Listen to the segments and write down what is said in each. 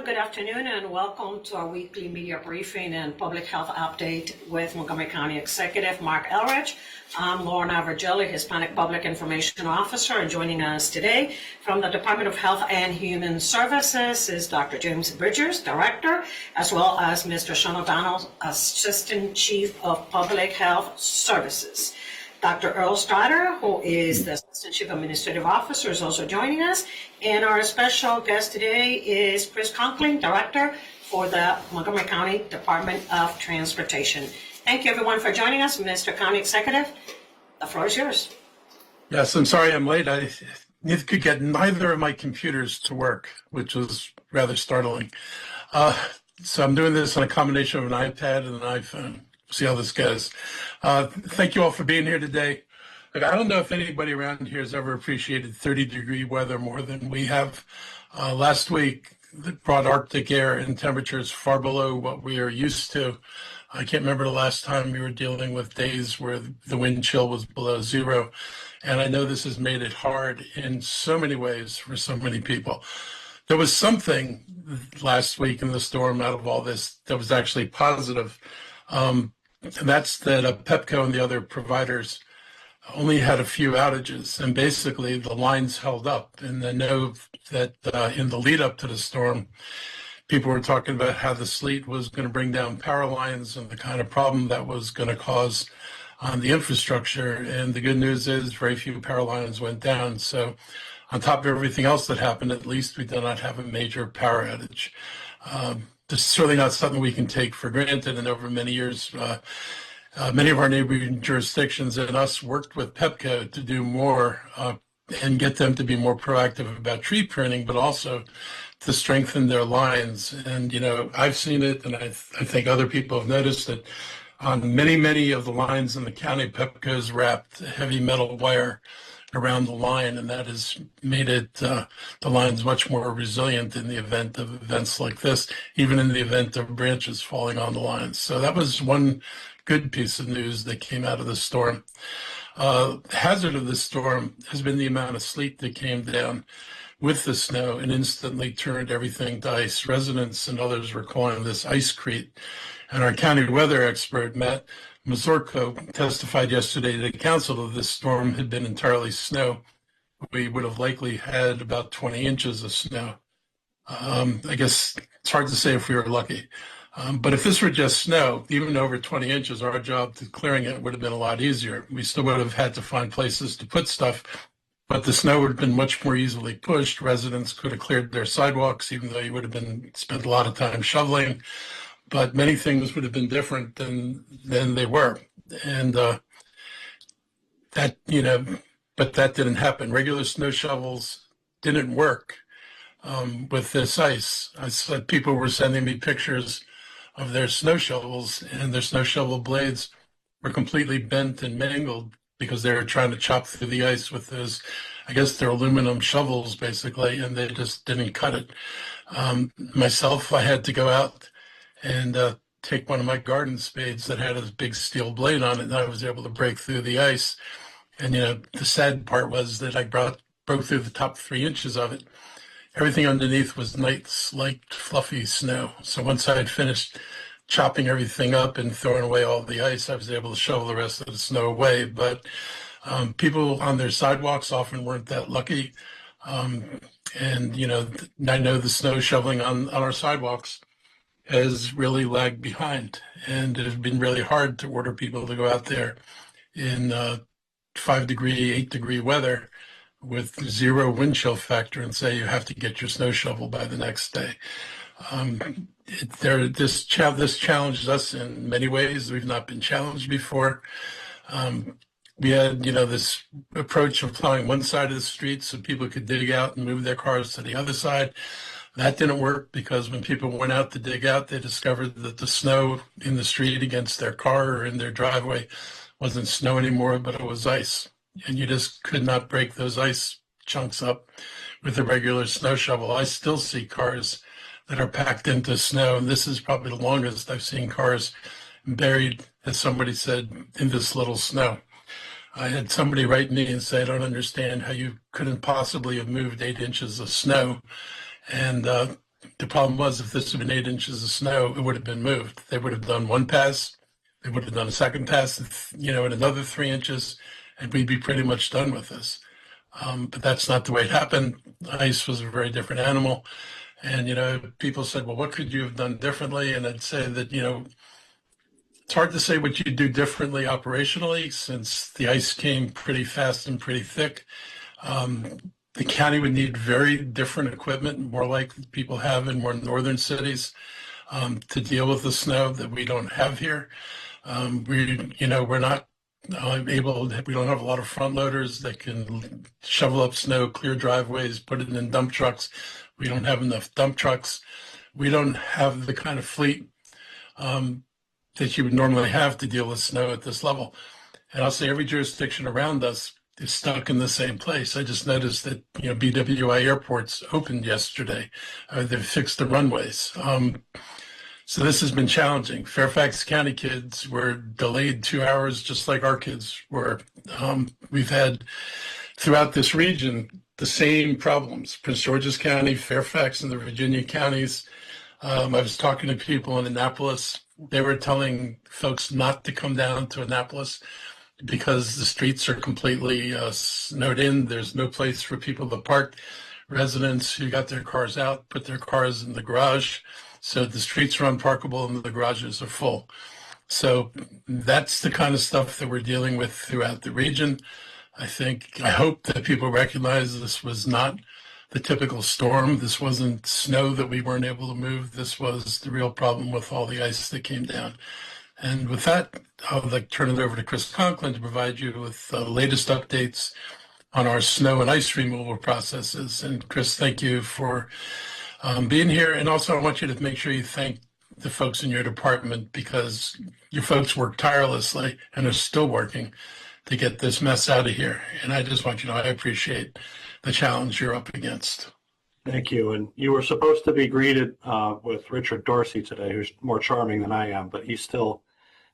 good afternoon, and welcome to our weekly media briefing and public health update with Montgomery County Executive Mark Elridge. I'm Lorna Virgili, Hispanic Public Information Officer, and joining us today from the Department of Health and Human Services is Dr. James Bridgers, Director, as well as Mr. Sean O'Donnell, Assistant Chief of Public Health Services. Dr. Earl Strider, who is the Assistant Chief Administrative Officer, is also joining us. And our special guest today is Chris Conkling, Director for the Montgomery County Department of Transportation. Thank you, everyone, for joining us. Mr. County Executive, the floor is yours. Yes, I'm sorry I'm late. I could get neither of my computers to work, which was rather startling. So I'm doing this on a combination of an iPad and an iPhone. See how this goes. Thank you all for being here today. Look, I don't know if anybody around here has ever appreciated 30-degree weather more than we have. Last week, it brought Arctic air and temperatures far below what we are used to. I can't remember the last time we were dealing with days where the wind chill was below zero. And I know this has made it hard in so many ways for so many people. There was something last week in the storm out of all this that was actually positive. And that's that Pepco and the other providers only had a few outages, and basically the lines held up. And I know that in the lead up to the storm, people were talking about how the sleet was going to bring down power lines and the kind of problem that was going to cause on the infrastructure. And the good news is very few power lines went down. So on top of everything else that happened, at least we did not have a major power outage. This is certainly not something we can take for granted. And over many years, many of our neighboring jurisdictions and us worked with Pepco to do more and get them to be more proactive about tree pruning, but also to strengthen their lines. And, you know, I've seen it, and I think other people have noticed that on many of the lines in the county, Pepco's wrapped heavy metal wire around the line, and that has made it the lines much more resilient in the event of events like this, even in the event of branches falling on the lines. So that was one good piece of news that came out of the storm. The hazard of the storm has been the amount of sleet that came down with the snow and instantly turned everything to ice. Residents and others were calling this icecrete. And our county weather expert, Matt Mazurko, testified yesterday to the council that this storm had been entirely snow. We would have likely had about 20 inches of snow. I guess it's hard to say if we were lucky. But if this were just snow, even over 20 inches, our job to clearing it would have been a lot easier. We still would have had to find places to put stuff, but the snow would have been much more easily pushed. Residents could have cleared their sidewalks, even though you would have spent a lot of time shoveling. But many things would have been different than they were. And that didn't happen. Regular snow shovels didn't work with this ice. I saw people were sending me pictures of their snow shovels, and their snow shovel blades were completely bent and mangled because they were trying to chop through the ice with those, I guess they're aluminum shovels basically, and they just didn't cut it. Myself, I had to go out and take one of my garden spades that had a big steel blade on it, and I was able to break through the ice. And, you know, the sad part was that I broke through the top 3 inches of it. Everything underneath was nice, light, fluffy snow. So once I had finished chopping everything up and throwing away all the ice, I was able to shovel the rest of the snow away. But people on their sidewalks often weren't that lucky. And, you know, I know the snow shoveling on our sidewalks has really lagged behind, and it has been really hard to order people to go out there in 5-degree, 8-degree weather with zero wind chill factor and say you have to get your snow shovel by the next day. This challenges us in many ways. We've not been challenged before. We had, you know, this approach of plowing one side of the street so people could dig out and move their cars to the other side. That didn't work because when people went out to dig out, they discovered that the snow in the street against their car or in their driveway wasn't snow anymore, but it was ice. And you just could not break those ice chunks up with a regular snow shovel. I still see cars that are packed into snow, and this is probably the longest I've seen cars buried, as somebody said, in this little snow. I had somebody write me and say, I don't understand how you couldn't possibly have moved 8 inches of snow. And The problem was if this had been 8 inches of snow, it would have been moved. They would have done one pass, they would have done a second pass, and another 3 inches, and we'd be pretty much done with this. But that's not the way it happened. Ice was a very different animal. And, people said, well, what could you have done differently? And I'd say that, it's hard to say what you do differently operationally since the ice came pretty fast and pretty thick. The county would need very different equipment, more like people have in more northern cities, to deal with the snow that we don't have here. We're not we don't have a lot of front loaders that can shovel up snow, clear driveways, put it in dump trucks. We don't have enough dump trucks. We don't have the kind of fleet that you would normally have to deal with snow at this level. And I'll say every jurisdiction around us is stuck in the same place. I just noticed that, BWI airports opened yesterday. They've fixed the runways. So this has been challenging. Fairfax County kids were delayed 2 hours, just like our kids were. We've had throughout this region the same problems. Prince George's County, Fairfax, and the Virginia counties. I was talking to people in Annapolis. They were telling folks not to come down to Annapolis because the streets are completely snowed in. There's no place for people to park. Residents who got their cars out put their cars in the garage. So the streets are unparkable and the garages are full. So that's the kind of stuff that we're dealing with throughout the region. I hope that people recognize this was not the typical storm. This wasn't snow that we weren't able to move. This was the real problem with all the ice that came down. And with that, I would like to turn it over to Chris Conklin to provide you with the latest updates on our snow and ice removal processes. And Chris, thank you for being here. And also I want you to make sure you thank the folks in your department because your folks work tirelessly and are still working to get this mess out of here. And I just want you to know I appreciate the challenge you're up against. Thank you. And you were supposed to be greeted with Richard Dorsey today, who's more charming than I am, but he's still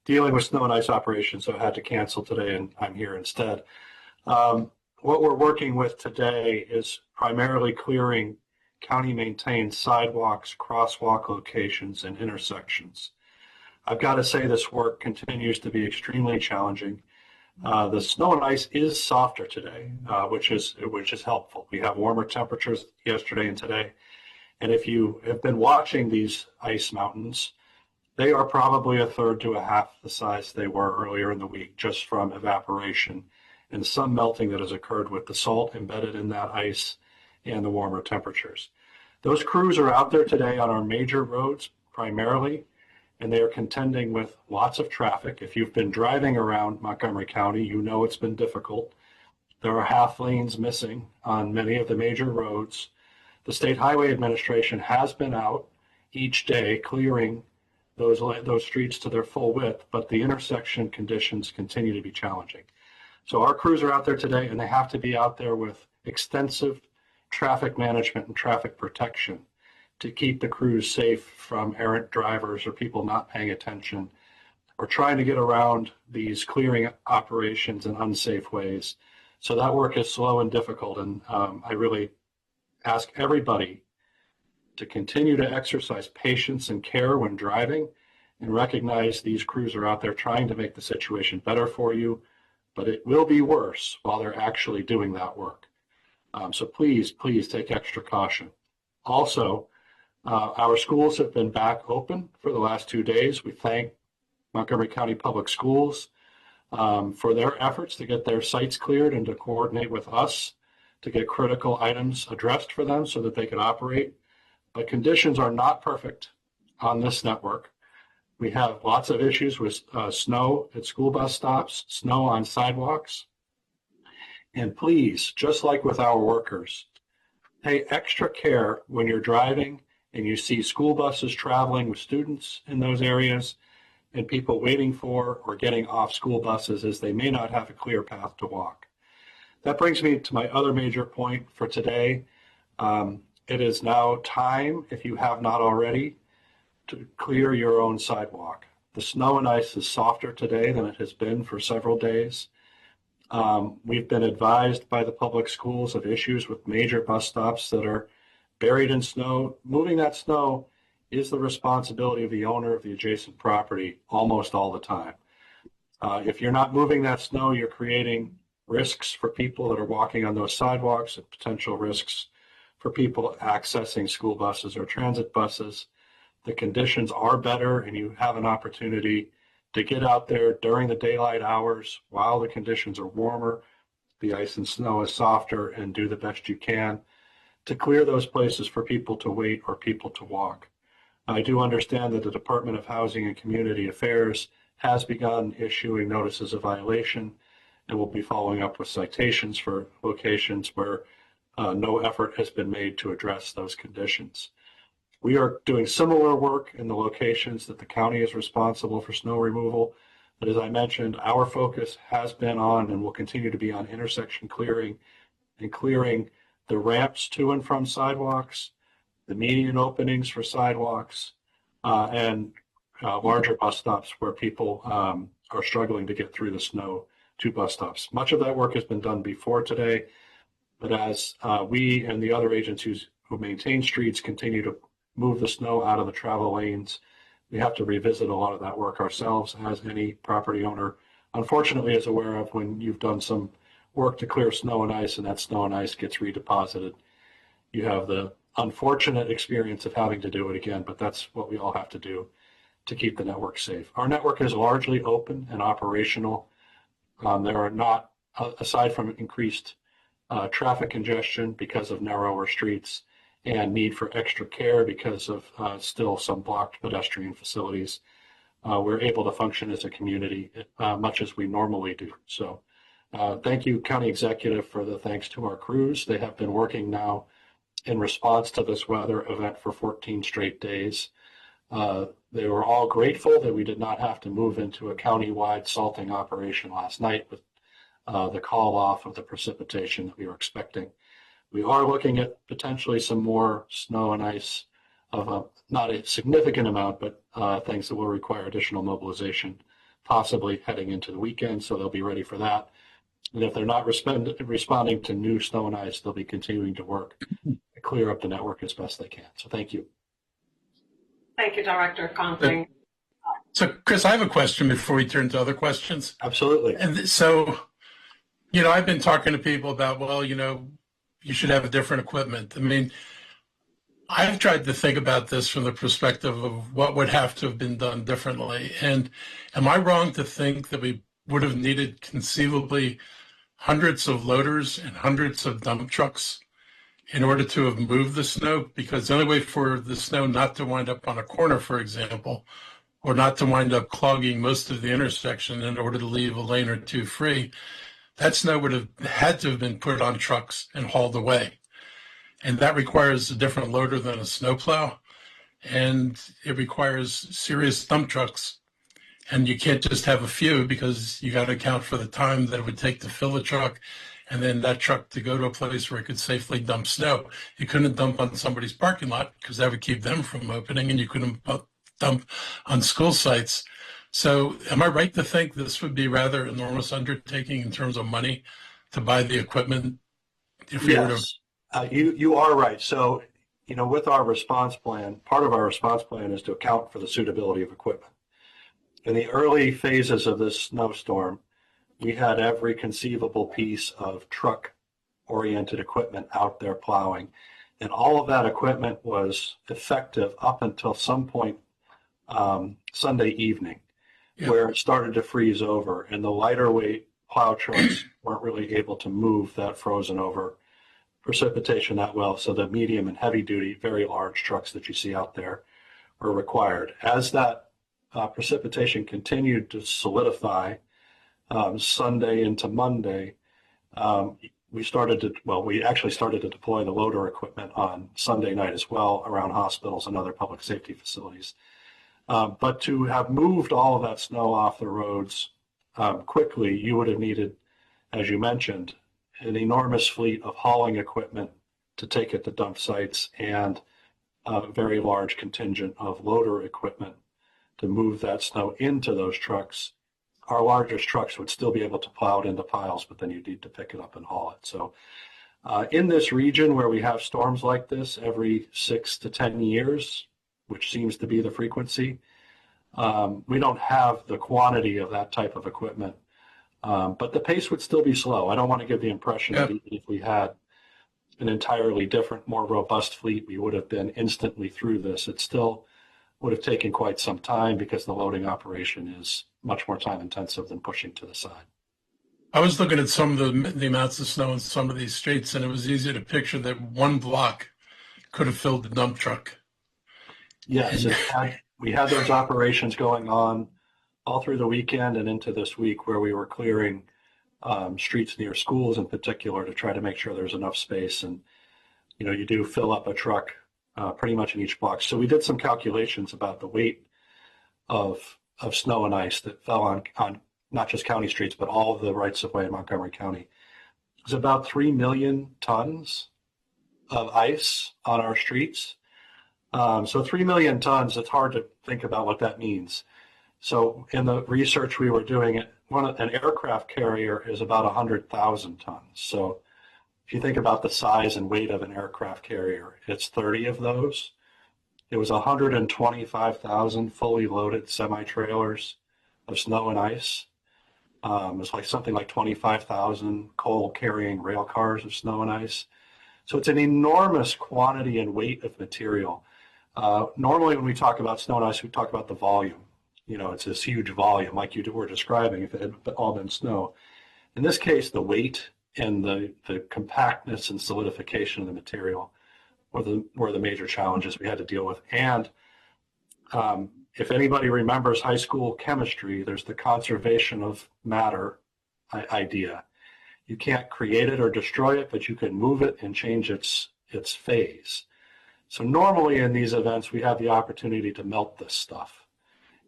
dealing with snow and ice operations, so I had to cancel today, and I'm here instead. What we're working with today is primarily clearing county-maintained sidewalks, crosswalk locations, and intersections. I've got to say this work continues to be extremely challenging. The snow and ice is softer today, which is helpful. We have warmer temperatures yesterday and today. And if you have been watching these ice mountains, they are probably a third to a half the size they were earlier in the week, just from evaporation and some melting that has occurred with the salt embedded in that ice and the warmer temperatures. Those crews are out there today on our major roads primarily, and they are contending with lots of traffic. If you've been driving around Montgomery County, you know it's been difficult. There are half lanes missing on many of the major roads. The State Highway Administration has been out each day clearing those streets to their full width, but the intersection conditions continue to be challenging. So our crews are out there today, and they have to be out there with extensive traffic management and traffic protection to keep the crews safe from errant drivers or people not paying attention or trying to get around these clearing operations in unsafe ways. So that work is slow and difficult, and I really ask everybody to continue to exercise patience and care when driving and recognize these crews are out there trying to make the situation better for you, but it will be worse while they're actually doing that work. So please take extra caution. Also, our schools have been back open for the last 2 days. We thank Montgomery County Public Schools for their efforts to get their sites cleared and to coordinate with us to get critical items addressed for them so that they can operate. But conditions are not perfect on this network. We have lots of issues with snow at school bus stops, snow on sidewalks. And please, just like with our workers, pay extra care when you're driving and you see school buses traveling with students in those areas and people waiting for or getting off school buses as they may not have a clear path to walk. That brings me to my other major point for today. It is now time, if you have not already, to clear your own sidewalk. The snow and ice is softer today than it has been for several days. We've been advised by the public schools of issues with major bus stops that are buried in snow. Moving that snow is the responsibility of the owner of the adjacent property almost all the time. If you're not moving that snow, you're creating risks for people that are walking on those sidewalks and potential risks for people accessing school buses or transit buses. The conditions are better, and you have an opportunity to get out there during the daylight hours while the conditions are warmer, the ice and snow is softer, and do the best you can to clear those places for people to wait or people to walk. I do understand that the Department of Housing and Community Affairs has begun issuing notices of violation and will be following up with citations for locations where no effort has been made to address those conditions. We are doing similar work in the locations that the county is responsible for snow removal. But as I mentioned, our focus has been on and will continue to be on intersection clearing and clearing the ramps to and from sidewalks, the median openings for sidewalks, and larger bus stops where people are struggling to get through the snow to bus stops. Much of that work has been done before today, but as we and the other agencies who maintain streets continue to move the snow out of the travel lanes, we have to revisit a lot of that work ourselves, as any property owner unfortunately is aware of when you've done some work to clear snow and ice and that snow and ice gets redeposited. You have the unfortunate experience of having to do it again, but that's what we all have to do to keep the network safe. Our network is largely open and operational. There are not, aside from increased traffic congestion because of narrower streets and need for extra care because of still some blocked pedestrian facilities, we're able to function as a community much as we normally do. So thank you, County Executive, for the thanks to our crews. They have been working now in response to this weather event for 14 straight days. They were all grateful that we did not have to move into a county-wide salting operation last night with the call off of the precipitation that we were expecting. We are looking at potentially some more snow and ice of not a significant amount, but things that will require additional mobilization, possibly heading into the weekend, so they'll be ready for that. And if they're not responding to new snow and ice, they'll be continuing to work to clear up the network as best they can. So thank you. Thank you, Director Conkling. So, Chris, I have a question before we turn to other questions. Absolutely. And so, I've been talking to people about, well, you should have different equipment. I mean, I've tried to think about this from the perspective of what would have to have been done differently. And am I wrong to think that we would have needed conceivably hundreds of loaders and hundreds of dump trucks in order to have moved the snow? Because the only way for the snow not to wind up on a corner, for example, or not to wind up clogging most of the intersection in order to leave a lane or two free, that snow would have had to have been put on trucks and hauled away. And that requires a different loader than a snowplow. And it requires serious dump trucks. And you can't just have a few because you got to account for the time that it would take to fill a truck and then that truck to go to a place where it could safely dump snow. You couldn't dump on somebody's parking lot because that would keep them from opening, and you couldn't dump on school sites. So am I right to think this would be rather enormous undertaking in terms of money to buy the equipment? If we were to... You are right. So, with our response plan, part of our response plan is to account for the suitability of equipment. In the early phases of this snowstorm, we had every conceivable piece of truck-oriented equipment out there plowing, and all of that equipment was effective up until some point Sunday evening, where it started to freeze over, and the lighter weight plow trucks weren't really able to move that frozen over precipitation that well, so the medium and heavy duty, very large trucks that you see out there were required. As that precipitation continued to solidify Sunday into Monday, we actually started to deploy the loader equipment on Sunday night as well around hospitals and other public safety facilities. But to have moved all of that snow off the roads quickly, you would have needed, as you mentioned, an enormous fleet of hauling equipment to take it to dump sites and a very large contingent of loader equipment to move that snow into those trucks. Our largest trucks would still be able to plow it into piles, but then you'd need to pick it up and haul it. So In this region where we have storms like this every 6 to 10 years, which seems to be the frequency, we don't have the quantity of that type of equipment. But the pace would still be slow. I don't want to give the impression that even if we had an entirely different, more robust fleet, we would have been instantly through this. It still would have taken quite some time because the loading operation is much more time intensive than pushing to the side. I was looking at some of the amounts of snow in some of these streets, and it was easy to picture that one block could have filled the dump truck. Yes, we had those operations going on all through the weekend and into this week where we were clearing streets near schools in particular to try to make sure there's enough space. And, you know, you do fill up a truck pretty much in each block. So we did some calculations about the weight of snow and ice that fell on not just county streets, but all of the rights of way in Montgomery County. It's about 3 million tons of ice on our streets. So 3 million tons, it's hard to think about what that means. So in the research we were doing, an aircraft carrier is about 100,000 tons. So if you think about the size and weight of an aircraft carrier, it's 30 of those. It was 125,000 fully loaded semi-trailers of snow and ice. It was like something like 25,000 coal carrying rail cars of snow and ice. So it's an enormous quantity and weight of material. Normally when we talk about snow and ice, we talk about the volume. You know, it's this huge volume like you were describing if it had all been snow. In this case, the weight and the compactness and solidification of the material were the major challenges we had to deal with. And if anybody remembers high school chemistry, there's the conservation of matter idea. You can't create it or destroy it, but you can move it and change its phase. So normally in these events, we have the opportunity to melt this stuff.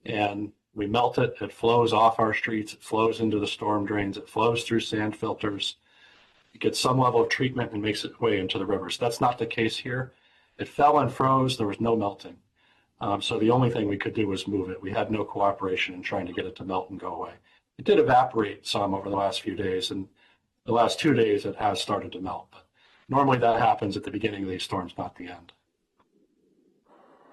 And we melt it, it flows off our streets, it flows into the storm drains, it flows through sand filters, it gets some level of treatment and makes its way into the rivers. That's not the case here. It fell and froze, there was no melting. So the only thing we could do was move it. We had no cooperation in trying to get it to melt and go away. It did evaporate some over the last few days, and the last 2 days it has started to melt. But normally that happens at the beginning of these storms, not the end.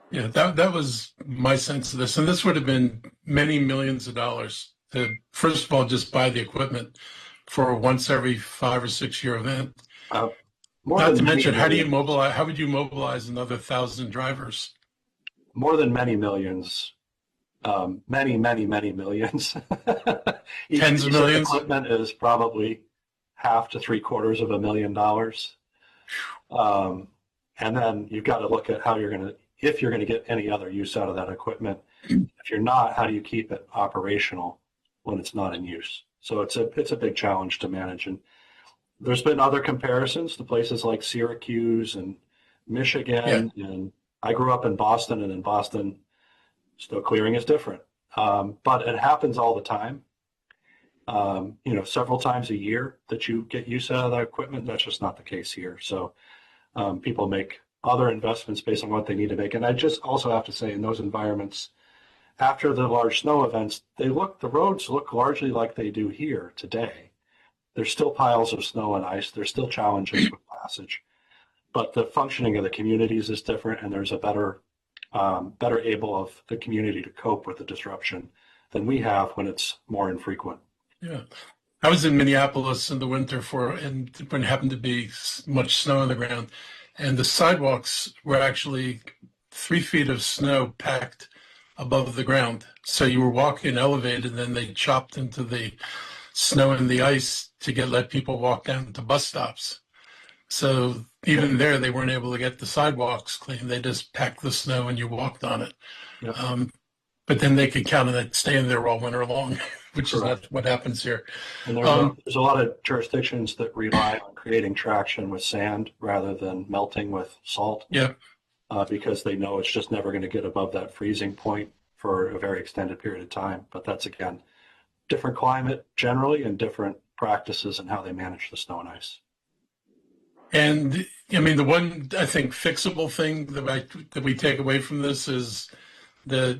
Yeah, that was my sense of this. And this would have been many millions of dollars to, first of all, just buy the equipment for a once every 5 or 6 year event. Not to mention, how would you mobilize another 1,000 drivers? More than many millions. Many millions. Tens of millions? Equipment is probably half to $750,000. And then you've got to look at how if you're going to get any other use out of that equipment. If you're not, how do you keep it operational when it's not in use? So it's a big challenge to manage. And there's been other comparisons to places like Syracuse and Michigan. Yeah. And I grew up in Boston, and in Boston, snow clearing is different. But it happens all the time. Several times a year that you get use out of that equipment. That's just not the case here. So people make other investments based on what they need to make. And I just also have to say, in those environments, after the large snow events, the roads look largely like they do here today. There's still piles of snow and ice. There's still challenges with passage, but the functioning of the communities is different, and there's a better able of the community to cope with the disruption than we have when it's more infrequent. Yeah. I was in Minneapolis in the winter when it happened to be much snow on the ground, and the sidewalks were actually 3 feet of snow packed above the ground. So you were walking elevated, and then they chopped into the snow and the ice to let people walk down to bus stops. So even there, they weren't able to get the sidewalks clean. They just packed the snow and you walked on it. Yep. But then they could count on it staying there all winter long, which is not what happens here. And there's a lot of jurisdictions that rely on creating traction with sand rather than melting with salt. Yeah. Because they know it's just never going to get above that freezing point for a very extended period of time. But that's, again, different climate generally and different practices in how they manage the snow and ice. And I mean, the one, I think, fixable thing that we take away from this is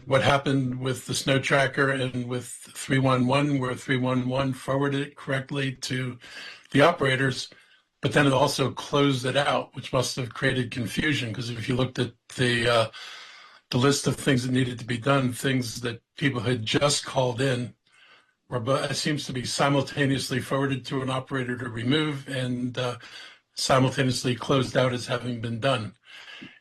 what happened with the snow tracker and with 311, where 311 forwarded it correctly to the operators. but then it also closed it out, which must have created confusion, because if you looked at the list of things that needed to be done, things that people had just called in, it seems to be simultaneously forwarded to an operator to remove and simultaneously closed out as having been done.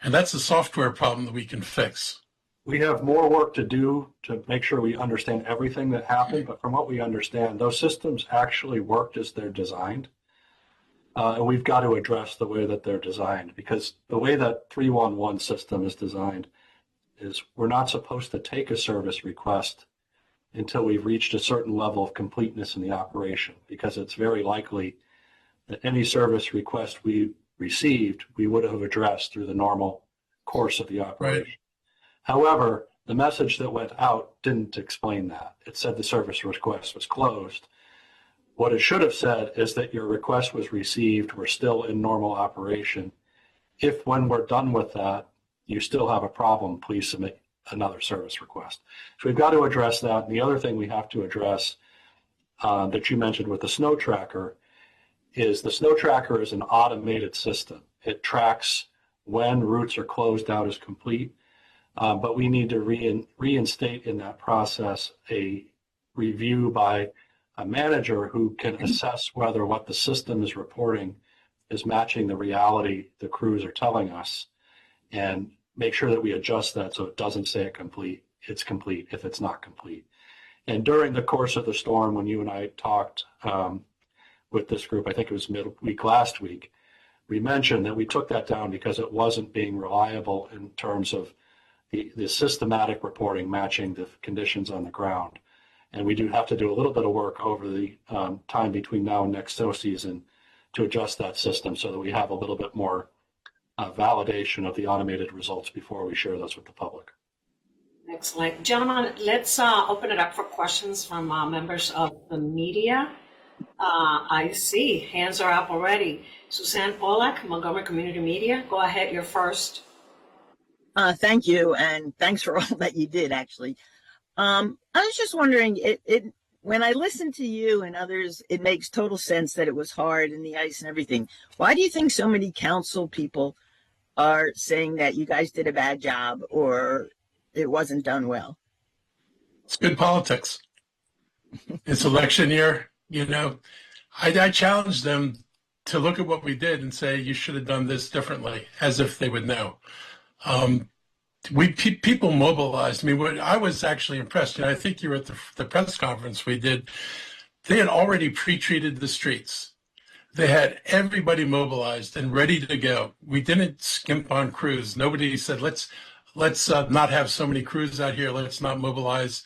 And that's a software problem that we can fix. We have more work to do to make sure we understand everything that happened, but from what we understand, those systems actually worked as they're designed. And we've got to address the way that they're designed, because the way that 311 system is designed is we're not supposed to take a service request until we've reached a certain level of completeness in the operation, because it's very likely that any service request we received, we would have addressed through the normal course of the operation. Right. However, the message that went out didn't explain that. It said the service request was closed. What it should have said is that your request was received, we're still in normal operation. If when we're done with that, you still have a problem, please submit another service request. So we've got to address that. And the other thing we have to address that you mentioned with the snow tracker is the snow tracker is an automated system. It tracks when routes are closed out as complete, but we need to reinstate in that process a review by a manager who can assess whether what the system is reporting is matching the reality the crews are telling us, and make sure that we adjust that so it doesn't say it's complete if it's not complete. And during the course of the storm, when you and I talked with this group, I think it was midweek last week, we mentioned that we took that down because it wasn't being reliable in terms of the systematic reporting matching the conditions on the ground. And we do have to do a little bit of work over the time between now and next snow season to adjust that system so that we have a little bit more validation of the automated results before we share those with the public. Excellent. Gentlemen, let's open it up for questions from members of the media. I see hands are up already. Suzanne Pollack, Montgomery Community Media, go ahead, you're first. Thank you, and thanks for all that you did, actually. I was just wondering, when I listen to you and others, it makes total sense that it was hard and the ice and everything. Why do you think so many council people are saying that you guys did a bad job or it wasn't done well? It's good politics. It's election year, you know. I challenge them to look at what we did and say, you should have done this differently, as if they would know. People mobilized. I mean, I was actually impressed. You know, I think you were at the press conference we did. They had already pre-treated the streets. They had everybody mobilized and ready to go. We didn't skimp on crews. Nobody said, let's not have so many crews out here. Let's not mobilize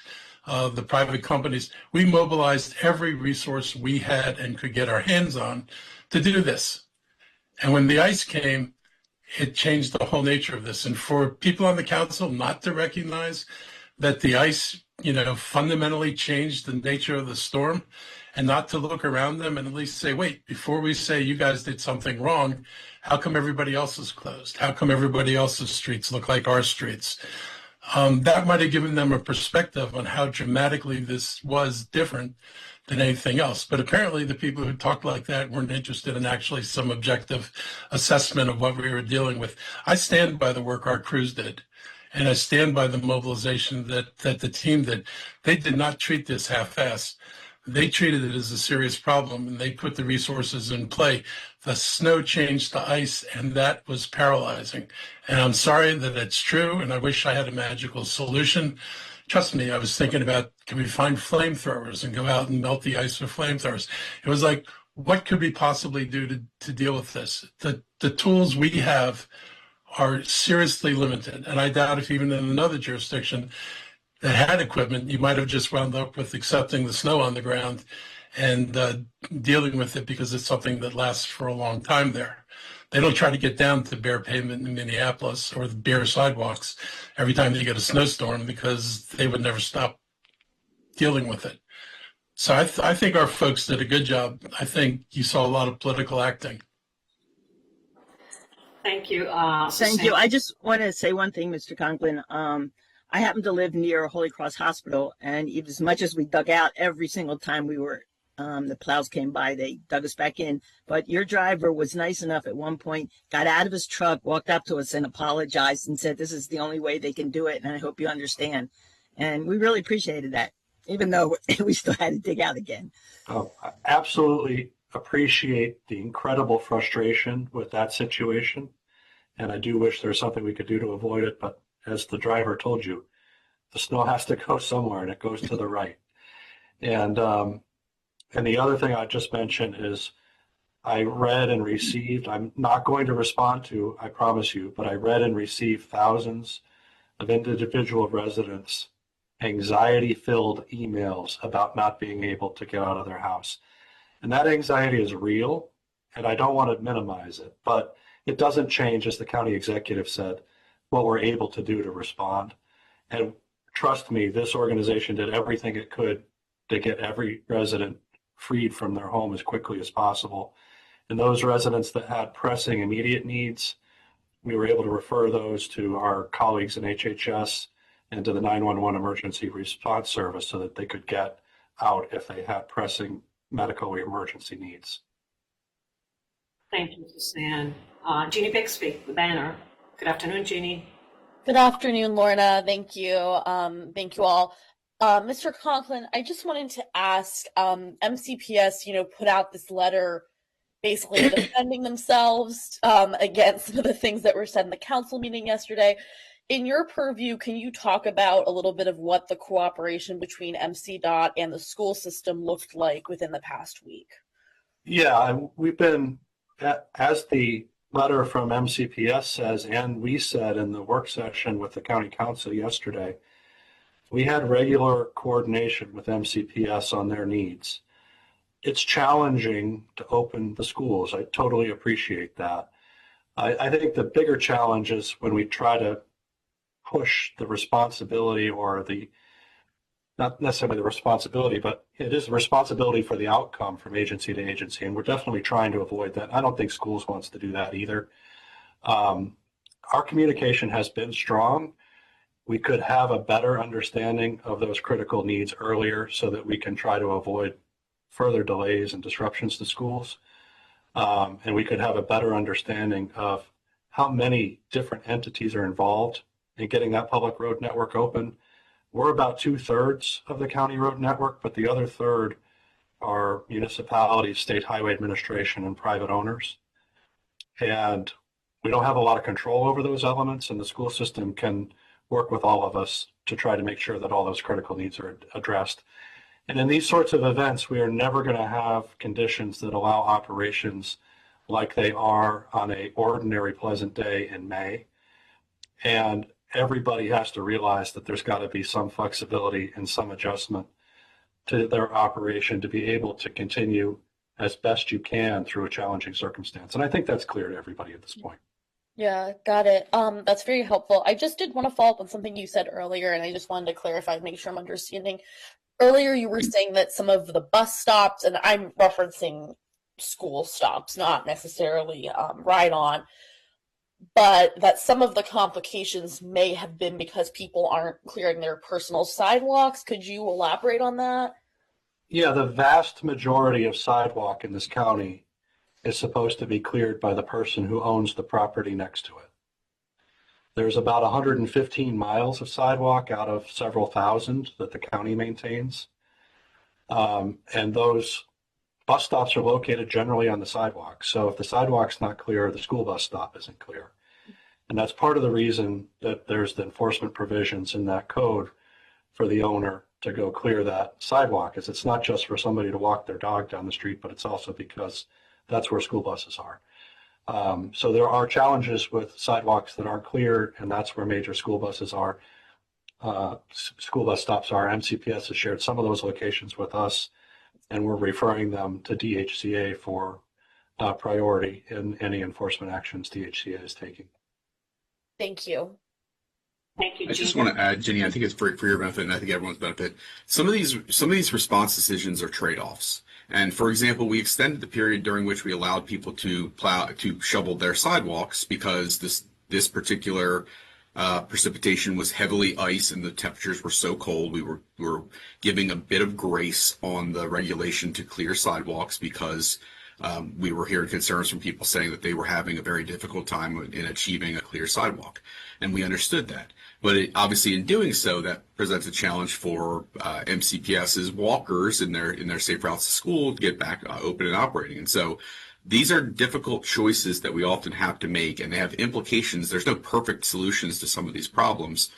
the private companies. We mobilized every resource we had and could get our hands on to do this. And when the ice came, it changed the whole nature of this. And for people on the council not to recognize that the ice, you know, fundamentally changed the nature of the storm, and not to look around them and at least say, wait, before we say you guys did something wrong, how come everybody else is closed? How come everybody else's streets look like our streets? That might have given them a perspective on how dramatically this was different than anything else. But apparently the people who talked like that weren't interested in actually some objective assessment of what we were dealing with. I stand by the work our crews did, and I stand by the mobilization that the team did. They did not treat this half-assed. They treated it as a serious problem, and they put the resources in play. The snow changed to ice, and that was paralyzing. And I'm sorry that it's true, and I wish I had a magical solution. Trust me, I was thinking about, can we find flamethrowers and go out and melt the ice with flamethrowers? It was like, what could we possibly do to deal with this? The tools we have are seriously limited, and I doubt if even in another jurisdiction that had equipment, you might have just wound up with accepting the snow on the ground and dealing with it because it's something that lasts for a long time there. They don't try to get down to bare pavement in Minneapolis or the bare sidewalks every time they get a snowstorm because they would never stop dealing with it. So I think our folks did a good job. I think you saw a lot of political acting. Thank you. Thank you. I just want to say one thing, Mr. Conklin. I happen to live near Holy Cross Hospital, and as much as we dug out every single time we were The plows came by, they dug us back in. But your driver was nice enough at one point, got out of his truck, walked up to us and apologized and said, this is the only way they can do it. And I hope you understand. And we really appreciated that, even though we still had to dig out again. Oh, I absolutely appreciate the incredible frustration with that situation. And I do wish there was something we could do to avoid it. But as the driver told you, the snow has to go somewhere and it goes to the right. And the other thing I just mentioned is I read and received, I'm not going to respond to, I promise you, but I read and received thousands of individual residents' anxiety-filled emails about not being able to get out of their house. And that anxiety is real, and I don't want to minimize it, but it doesn't change, as the county executive said, what we're able to do to respond. And trust me, this organization did everything it could to get every resident freed from their home as quickly as possible. And those residents that had pressing immediate needs, we were able to refer those to our colleagues in HHS and to the 911 emergency response service so that they could get out if they had pressing medical or emergency needs. Thank you, Suzanne. Jeannie Bixby, the banner. Good afternoon, Jeannie. Good afternoon, Lorna. Thank you. Thank you all. Mr. Conklin, I just wanted to ask, MCPS, put out this letter basically defending themselves against some of the things that were said in the council meeting yesterday. In your purview, can you talk about a little bit of what the cooperation between MCDOT and the school system looked like within the past week? Yeah, we've been, as the letter from MCPS says, and we said in the work session with the county council yesterday, we had regular coordination with MCPS on their needs. It's challenging to open the schools. I totally appreciate that. I think the bigger challenge is when we try to push the responsibility, or not necessarily the responsibility, but it is a responsibility for the outcome from agency to agency, and we're definitely trying to avoid that. I don't think schools wants to do that either. Our communication has been strong. We could have a better understanding of those critical needs earlier so that we can try to avoid further delays and disruptions to schools. And we could have a better understanding of how many different entities are involved in getting that public road network open. We're about 2/3 of the county road network, but the other third are municipalities, state highway administration, and private owners. And we don't have a lot of control over those elements, and the school system can work with all of us to try to make sure that all those critical needs are addressed. And in these sorts of events, we are never going to have conditions that allow operations like they are on an ordinary pleasant day in May. And everybody has to realize that there's got to be some flexibility and some adjustment to their operation to be able to continue as best you can through a challenging circumstance. And I think that's clear to everybody at this point. Yeah, got it. That's very helpful. I just did want to follow up on something you said earlier, and I just wanted to clarify, make sure I'm understanding. Earlier, you were saying that some of the bus stops, and I'm referencing school stops, not necessarily ride-on, but that some of the complications may have been because people aren't clearing their personal sidewalks. Could you elaborate on that? Yeah, the vast majority of sidewalk in this county is supposed to be cleared by the person who owns the property next to it. There's about 115 miles of sidewalk out of several thousand that the county maintains. And those bus stops are located generally on the sidewalk. So if the sidewalk's not clear, the school bus stop isn't clear. And that's part of the reason that there's the enforcement provisions in that code for the owner to go clear that sidewalk, is it's not just for somebody to walk their dog down the street, but it's also because that's where school buses are. So there are challenges with sidewalks that aren't clear, and that's where major school buses are. School bus stops are. MCPS has shared some of those locations with us, and we're referring them to DHCA for priority in any enforcement actions DHCA is taking. Thank you. Thank you, I just want to add, Jenny, I think it's for your benefit, and I think everyone's benefit. Some of these response decisions are trade-offs. And for example, we extended the period during which we allowed people to shovel their sidewalks because this particular precipitation was heavily ice and the temperatures were so cold, we were giving a bit of grace on the regulation to clear sidewalks because we were hearing concerns from people saying that they were having a very difficult time in achieving a clear sidewalk. And we understood that. But obviously in doing so, that presents a challenge for MCPS's walkers in their safe routes to school to get back open and operating. And so these are difficult choices that we often have to make, and they have implications. There's no perfect solutions to some of these problems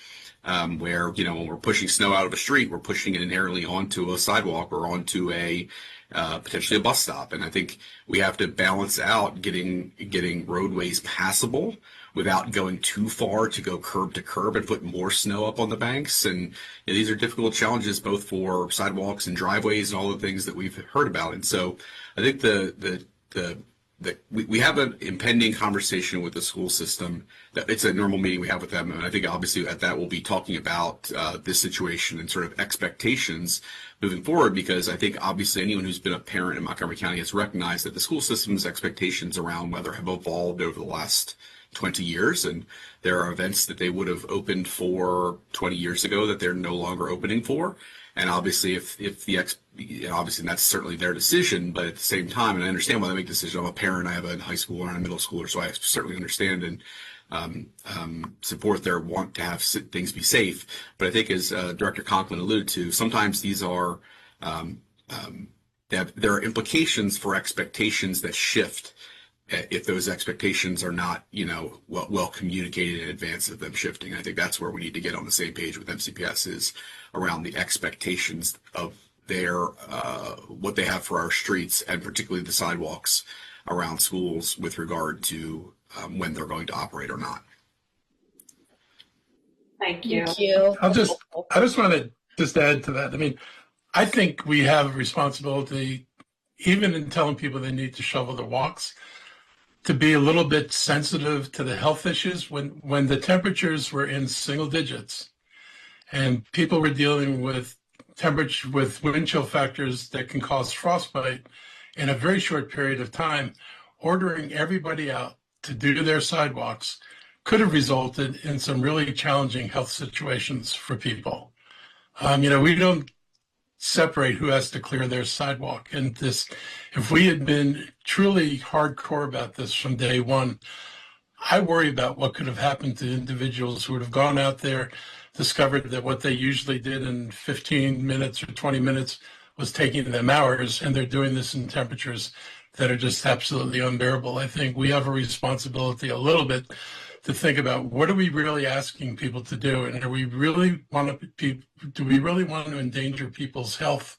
where, when we're pushing snow out of a street, we're pushing it inherently onto a sidewalk or onto a potentially a bus stop. And I think we have to balance out getting roadways passable without going too far to go curb to curb and put more snow up on the banks. And these are difficult challenges both for sidewalks and driveways and all the things that we've heard about. And so I think we have an impending conversation with the school system. That it's a normal meeting we have with them, and I think obviously at that we'll be talking about this situation and sort of expectations moving forward, because I think obviously anyone who's been a parent in Montgomery County has recognized that the school system's expectations around weather have evolved over the last 20 years, and there are events that they would have opened for 20 years ago that they're no longer opening for. And obviously, obviously that's certainly their decision, but at the same time, and I understand why they make decisions. I'm a parent, I have a high schooler and a middle schooler, so I certainly understand and support their want to have things be safe. But I think, as Director Conklin alluded to, sometimes these are there are implications for expectations that shift if those expectations are not, well communicated in advance of them shifting. I think that's where we need to get on the same page with MCPS is around the expectations of their what they have for our streets, and particularly the sidewalks around schools with regard to when they're going to operate or not. Thank you. Thank you. I just want to just add to that. I mean, I think we have a responsibility, even in telling people they need to shovel their walks, to be a little bit sensitive to the health issues. When the temperatures were in single digits and people were dealing with wind chill factors that can cause frostbite in a very short period of time, ordering everybody out to do their sidewalks could have resulted in some really challenging health situations for people. We don't separate who has to clear their sidewalk. And if we had been truly hardcore about this from day one, I worry about what could have happened to individuals who would have gone out there, discovered that what they usually did in 15 minutes or 20 minutes was taking them hours, and they're doing this in temperatures that are just absolutely unbearable. I think we have a responsibility a little bit to think about, what are we really asking people to do, and do we really want to endanger people's health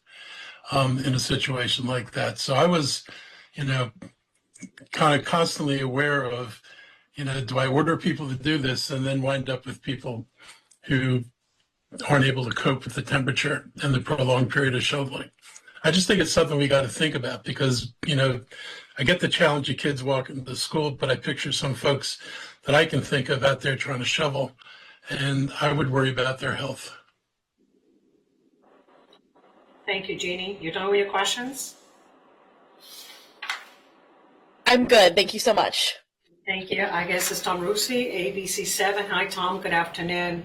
in a situation like that? So I was, kind of constantly aware of, do I order people to do this and then wind up with people who aren't able to cope with the temperature and the prolonged period of shoveling? I just think it's something we got to think about, because, I get the challenge of kids walking to school, but I picture some folks that I can think of out there trying to shovel, and I would worry about their health. Thank you, Jeannie. You done with your questions? I'm good. Thank you so much. Thank you. I guess it's Tom Rusi, ABC7. Hi, Tom. Good afternoon.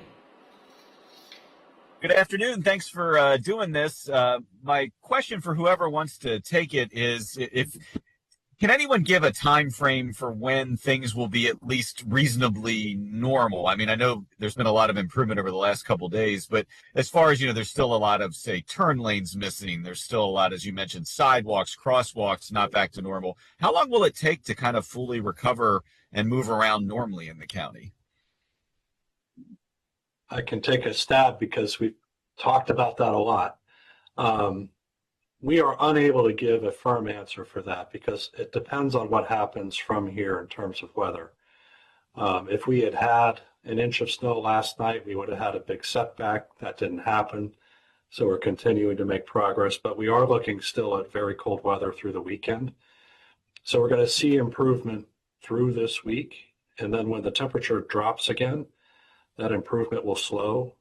Good afternoon. Thanks for doing this. My question for whoever wants to take it is, can anyone give a time frame for when things will be at least reasonably normal? I mean, I know there's been a lot of improvement over the last couple of days, but as far as, there's still a lot of, say, turn lanes missing. There's still a lot, as you mentioned, sidewalks, crosswalks, not back to normal. How long will it take to kind of fully recover and move around normally in the county? I can take a stab because we've talked about that a lot. We are unable to give a firm answer for that because it depends on what happens from here in terms of weather. If we had had an inch of snow last night, we would have had a big setback. That didn't happen. So we're continuing to make progress, but we are looking still at very cold weather through the weekend. So we're going to see improvement through this week. And then when the temperature drops again, that improvement will slow.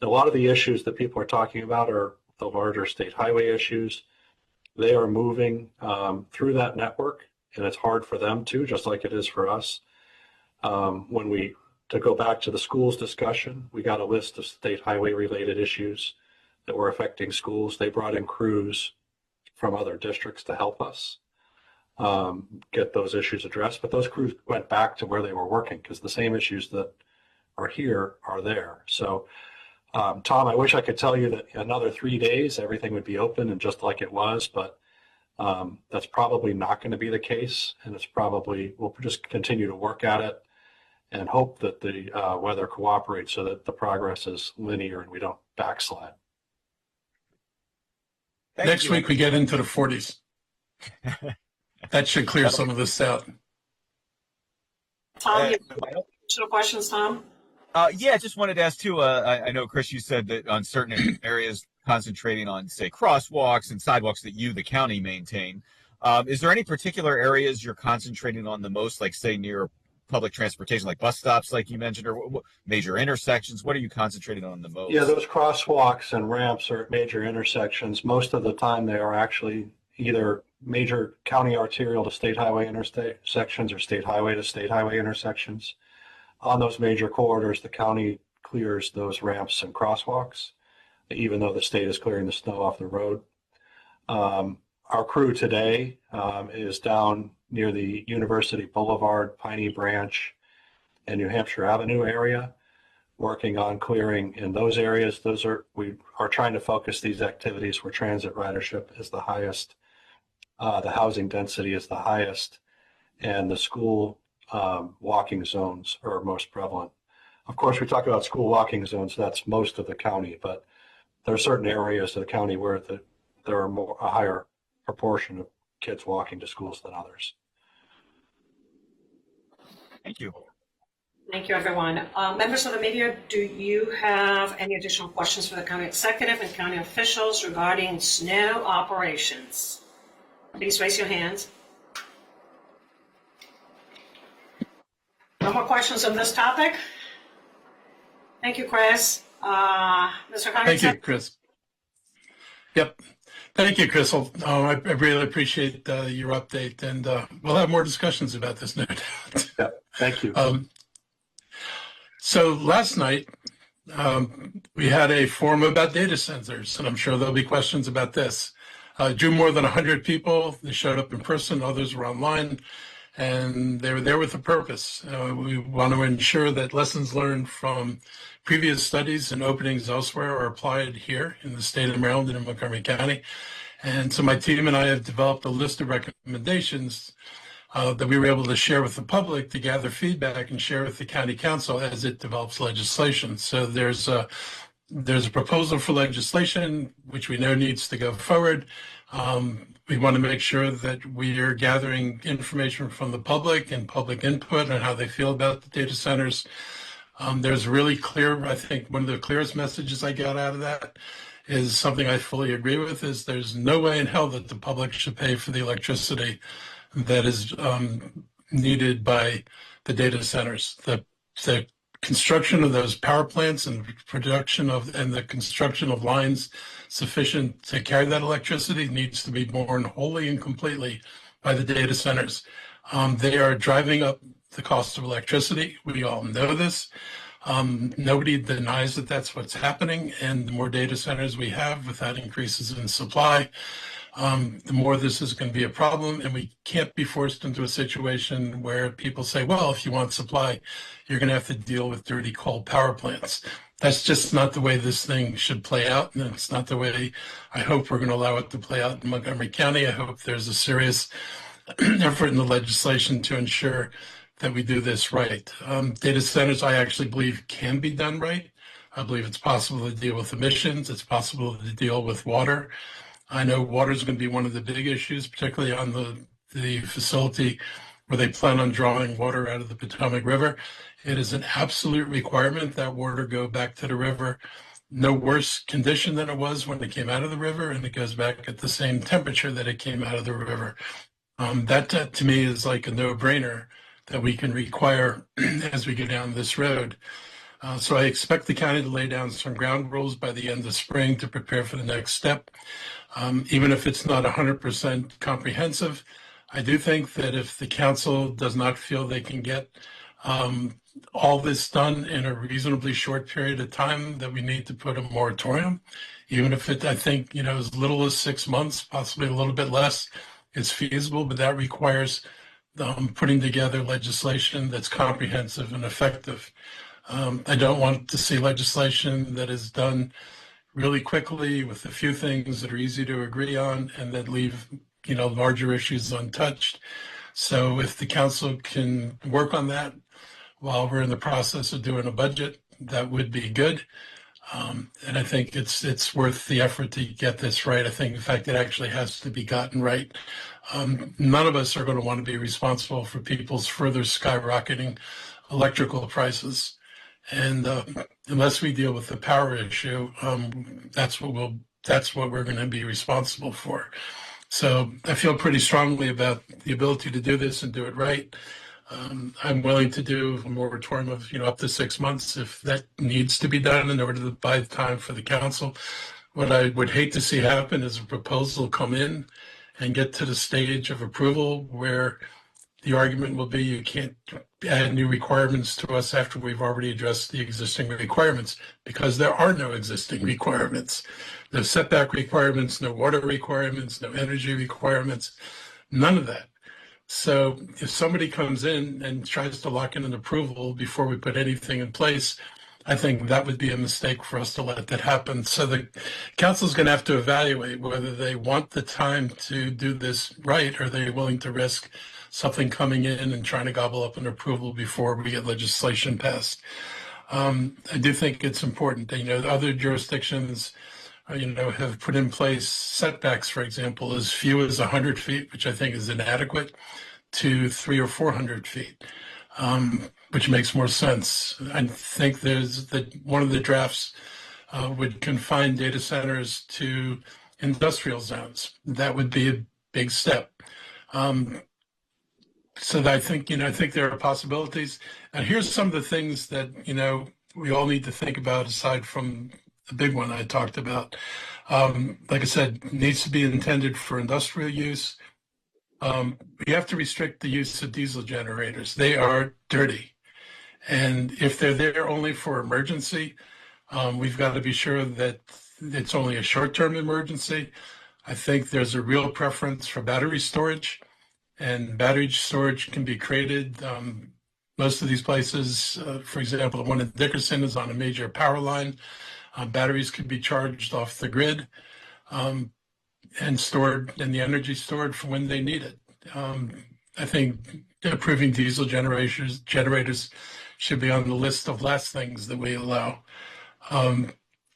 A lot of the issues that people are talking about are the larger state highway issues. They are moving through that network, and it's hard for them too, just like it is for us. When we To go back to the schools discussion, we got a list of state highway related issues that were affecting schools. They brought in crews from other districts to help us get those issues addressed. But those crews went back to where they were working because the same issues that are here are there. So, Tom, I wish I could tell you that another 3 days, everything would be open and just like it was, but that's probably not going to be the case. And it's probably, we'll just continue to work at it and hope that the weather cooperates so that the progress is linear and we don't backslide. Next week we get into the 40s. That should clear some of this out. Tom, you have additional questions, Tom? Yeah, just wanted to ask too. I know, Chris, you said that on certain areas, concentrating on, say, crosswalks and sidewalks that you, the county, maintain. Is there any particular areas you're concentrating on the most, like, say, near public transportation, like bus stops, like you mentioned, or major intersections? What are you concentrating on the most? Yeah, those crosswalks and ramps are at major intersections. Most of the time, they are actually either major county arterial to state highway intersections or state highway to state highway intersections. On those major corridors, the county clears those ramps and crosswalks, even though the state is clearing the snow off the road. Our crew today is down near the University Boulevard, Piney Branch, and New Hampshire Avenue area, working on clearing in those areas. We are trying to focus these activities where transit ridership is the highest, the housing density is the highest, and the school walking zones are most prevalent. Of course, we talk about school walking zones, that's most of the county, but there are certain areas of the county where there are a higher proportion of kids walking to schools than others. Thank you. Thank you, everyone. Members of the media, do you have any additional questions for the county executive and county officials regarding snow operations? Please raise your hands. No more questions on this topic? Thank you, Chris. Mr. County Thank you, Chris. Yep. Thank you, Crystal. I really appreciate your update, and we'll have more discussions about this, no doubt. Yeah, thank you. So last night, we had a forum about data centers, and I'm sure there'll be questions about this. Drew more than 100 people. They showed up in person, others were online, and they were there with a purpose. We want to ensure that lessons learned from previous studies and openings elsewhere are applied here in the state of Maryland and in Montgomery County. And so my team and I have developed a list of recommendations that we were able to share with the public to gather feedback and share with the county council as it develops legislation. So there's a proposal for legislation which we know needs to go forward. We want to make sure that we are gathering information from the public and public input on how they feel about the data centers. There's really clear, I think one of the clearest messages I got out of that is something I fully agree with, is there's no way in hell that the public should pay for the electricity that is needed by the data centers. The construction of those power plants and production of and the construction of lines sufficient to carry that electricity needs to be borne wholly and completely by the data centers. They are driving up the cost of electricity. We all know this. Nobody denies that that's what's happening, and the more data centers we have with that increases in supply, the more this is going to be a problem, and we can't be forced into a situation where people say, well, if you want supply, you're going to have to deal with dirty coal power plants. That's just not the way this thing should play out, and it's not the way I hope we're going to allow it to play out in Montgomery County. I hope there's a serious effort in the legislation to ensure that we do this right. Data centers, I actually believe, can be done right. I believe it's possible to deal with emissions. It's possible to deal with water. I know water is going to be one of the big issues, particularly on the facility where they plan on drawing water out of the Potomac River. It is an absolute requirement that water go back to the river, no worse condition than it was when it came out of the river, and it goes back at the same temperature that it came out of the river. That to me is like a no-brainer that we can require as we go down this road. So I expect the county to lay down some ground rules by the end of spring to prepare for the next step. Even if it's not 100% comprehensive, I do think that if the council does not feel they can get all this done in a reasonably short period of time, that we need to put a moratorium, even if it, I think, as little as 6 months, possibly a little bit less, is feasible, but that requires putting together legislation that's comprehensive and effective. I don't want to see legislation that is done really quickly with a few things that are easy to agree on and that leave, larger issues untouched. So if the council can work on that while we're in the process of doing a budget, that would be good. And I think it's worth the effort to get this right. I think, in fact, it actually has to be gotten right. None of us are going to want to be responsible for people's further skyrocketing electrical prices. And unless we deal with the power issue, that's what we're going to be responsible for. So I feel pretty strongly about the ability to do this and do it right. I'm willing to do a moratorium of up to 6 months if that needs to be done in order to buy time for the council. What I would hate to see happen is a proposal come in and get to the stage of approval where the argument will be you can't add new requirements to us after we've already addressed the existing requirements, because there are no existing requirements. No setback requirements, no water requirements, no energy requirements, none of that. So if somebody comes in and tries to lock in an approval before we put anything in place, I think that would be a mistake for us to let that happen. So the council is going to have to evaluate whether they want the time to do this right, or are they willing to risk something coming in and trying to gobble up an approval before we get legislation passed. I do think it's important that, other jurisdictions, have put in place setbacks, for example, as few as 100 feet, which I think is inadequate, to 300 or 400 feet, which makes more sense. I think one of the drafts would confine data centers to industrial zones. That would be a big step. So I think there are possibilities. And here's some of the things that, we all need to think about aside from the big one I talked about. Like I said, needs to be intended for industrial use. We have to restrict the use of diesel generators. They are dirty. And if they're there only for emergency, we've got to be sure that it's only a short-term emergency. I think there's a real preference for battery storage. And battery storage can be created. Most of these places, for example, the one in Dickerson is on a major power line. Batteries can be charged off the grid and stored, and the energy stored for when they need it. I think approving diesel generators should be on the list of last things that we allow.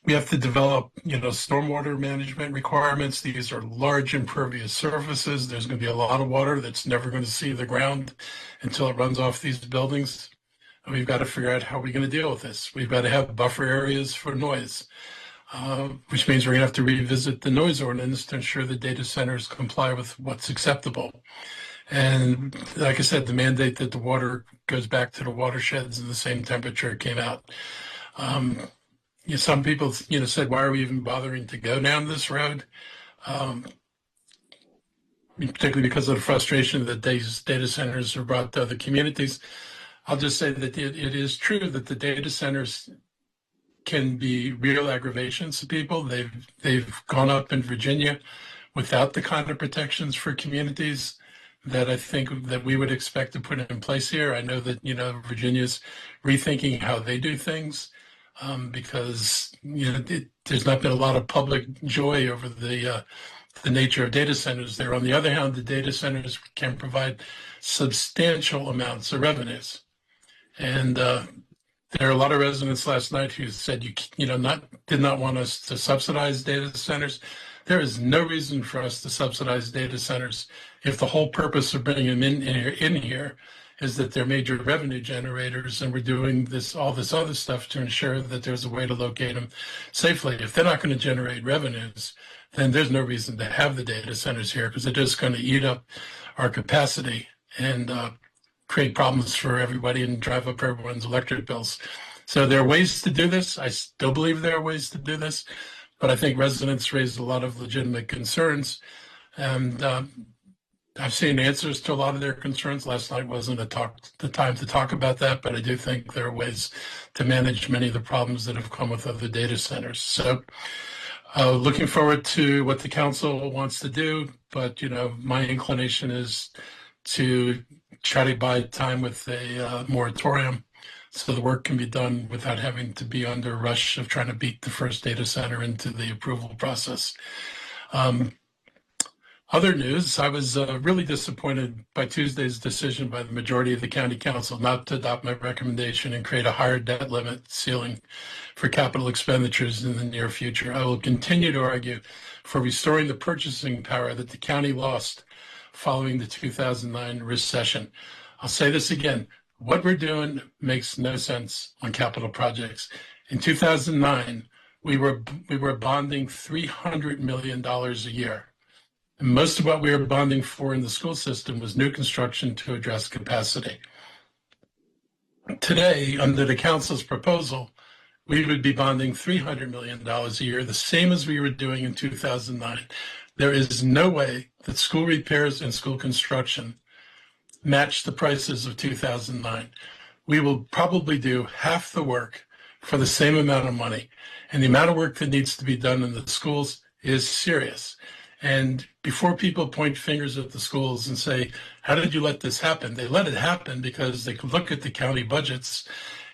We have to develop, stormwater management requirements. These are large impervious surfaces. There's going to be a lot of water that's never going to see the ground until it runs off these buildings. And we've got to figure out how we're going to deal with this. We've got to have buffer areas for noise, which means we're going to have to revisit the noise ordinance to ensure the data centers comply with what's acceptable. And like I said, the mandate that the water goes back to the watersheds in the same temperature it came out. Some people, said, why are we even bothering to go down this road? Particularly because of the frustration that these data centers are brought to other communities. I'll just say that it is true that the data centers can be real aggravations to people. They've gone up in Virginia without the kind of protections for communities that I think that we would expect to put in place here. I know that, Virginia's rethinking how they do things. Because there's not been a lot of public joy over the nature of data centers there. On the other hand, the data centers can provide substantial amounts of revenues, and there are a lot of residents last night who said did not want us to subsidize data centers. There is no reason for us to subsidize data centers if the whole purpose of bringing them in here is that they're major revenue generators, and we're doing all this other stuff to ensure that there's a way to locate them safely. If they're not going to generate revenues, then there's no reason to have the data centers here, because they're just going to eat up our capacity and create problems for everybody and drive up everyone's electric bills. So there are ways to do this. I still believe there are ways to do this, but I think residents raised a lot of legitimate concerns. And I've seen answers to a lot of their concerns. Last night wasn't the time to talk about that, but I do think there are ways to manage many of the problems that have come with other data centers. So looking forward to what the council wants to do, but my inclination is to try to buy time with a moratorium so the work can be done without having to be under a rush of trying to beat the first data center into the approval process. Other news, I was really disappointed by Tuesday's decision by the majority of the county council not to adopt my recommendation and create a higher debt limit ceiling for capital expenditures in the near future. I will continue to argue for restoring the purchasing power that the county lost following the 2009 recession. I'll say this again, what we're doing makes no sense on capital projects. In 2009, we were bonding $300 million a year. And most of what we were bonding for in the school system was new construction to address capacity. Today, under the council's proposal, we would be bonding $300 million a year, the same as we were doing in 2009. There is no way that school repairs and school construction match the prices of 2009. We will probably do half the work for the same amount of money. And the amount of work that needs to be done in the schools is serious. And before people point fingers at the schools and say, how did you let this happen? They let it happen because they could look at the county budgets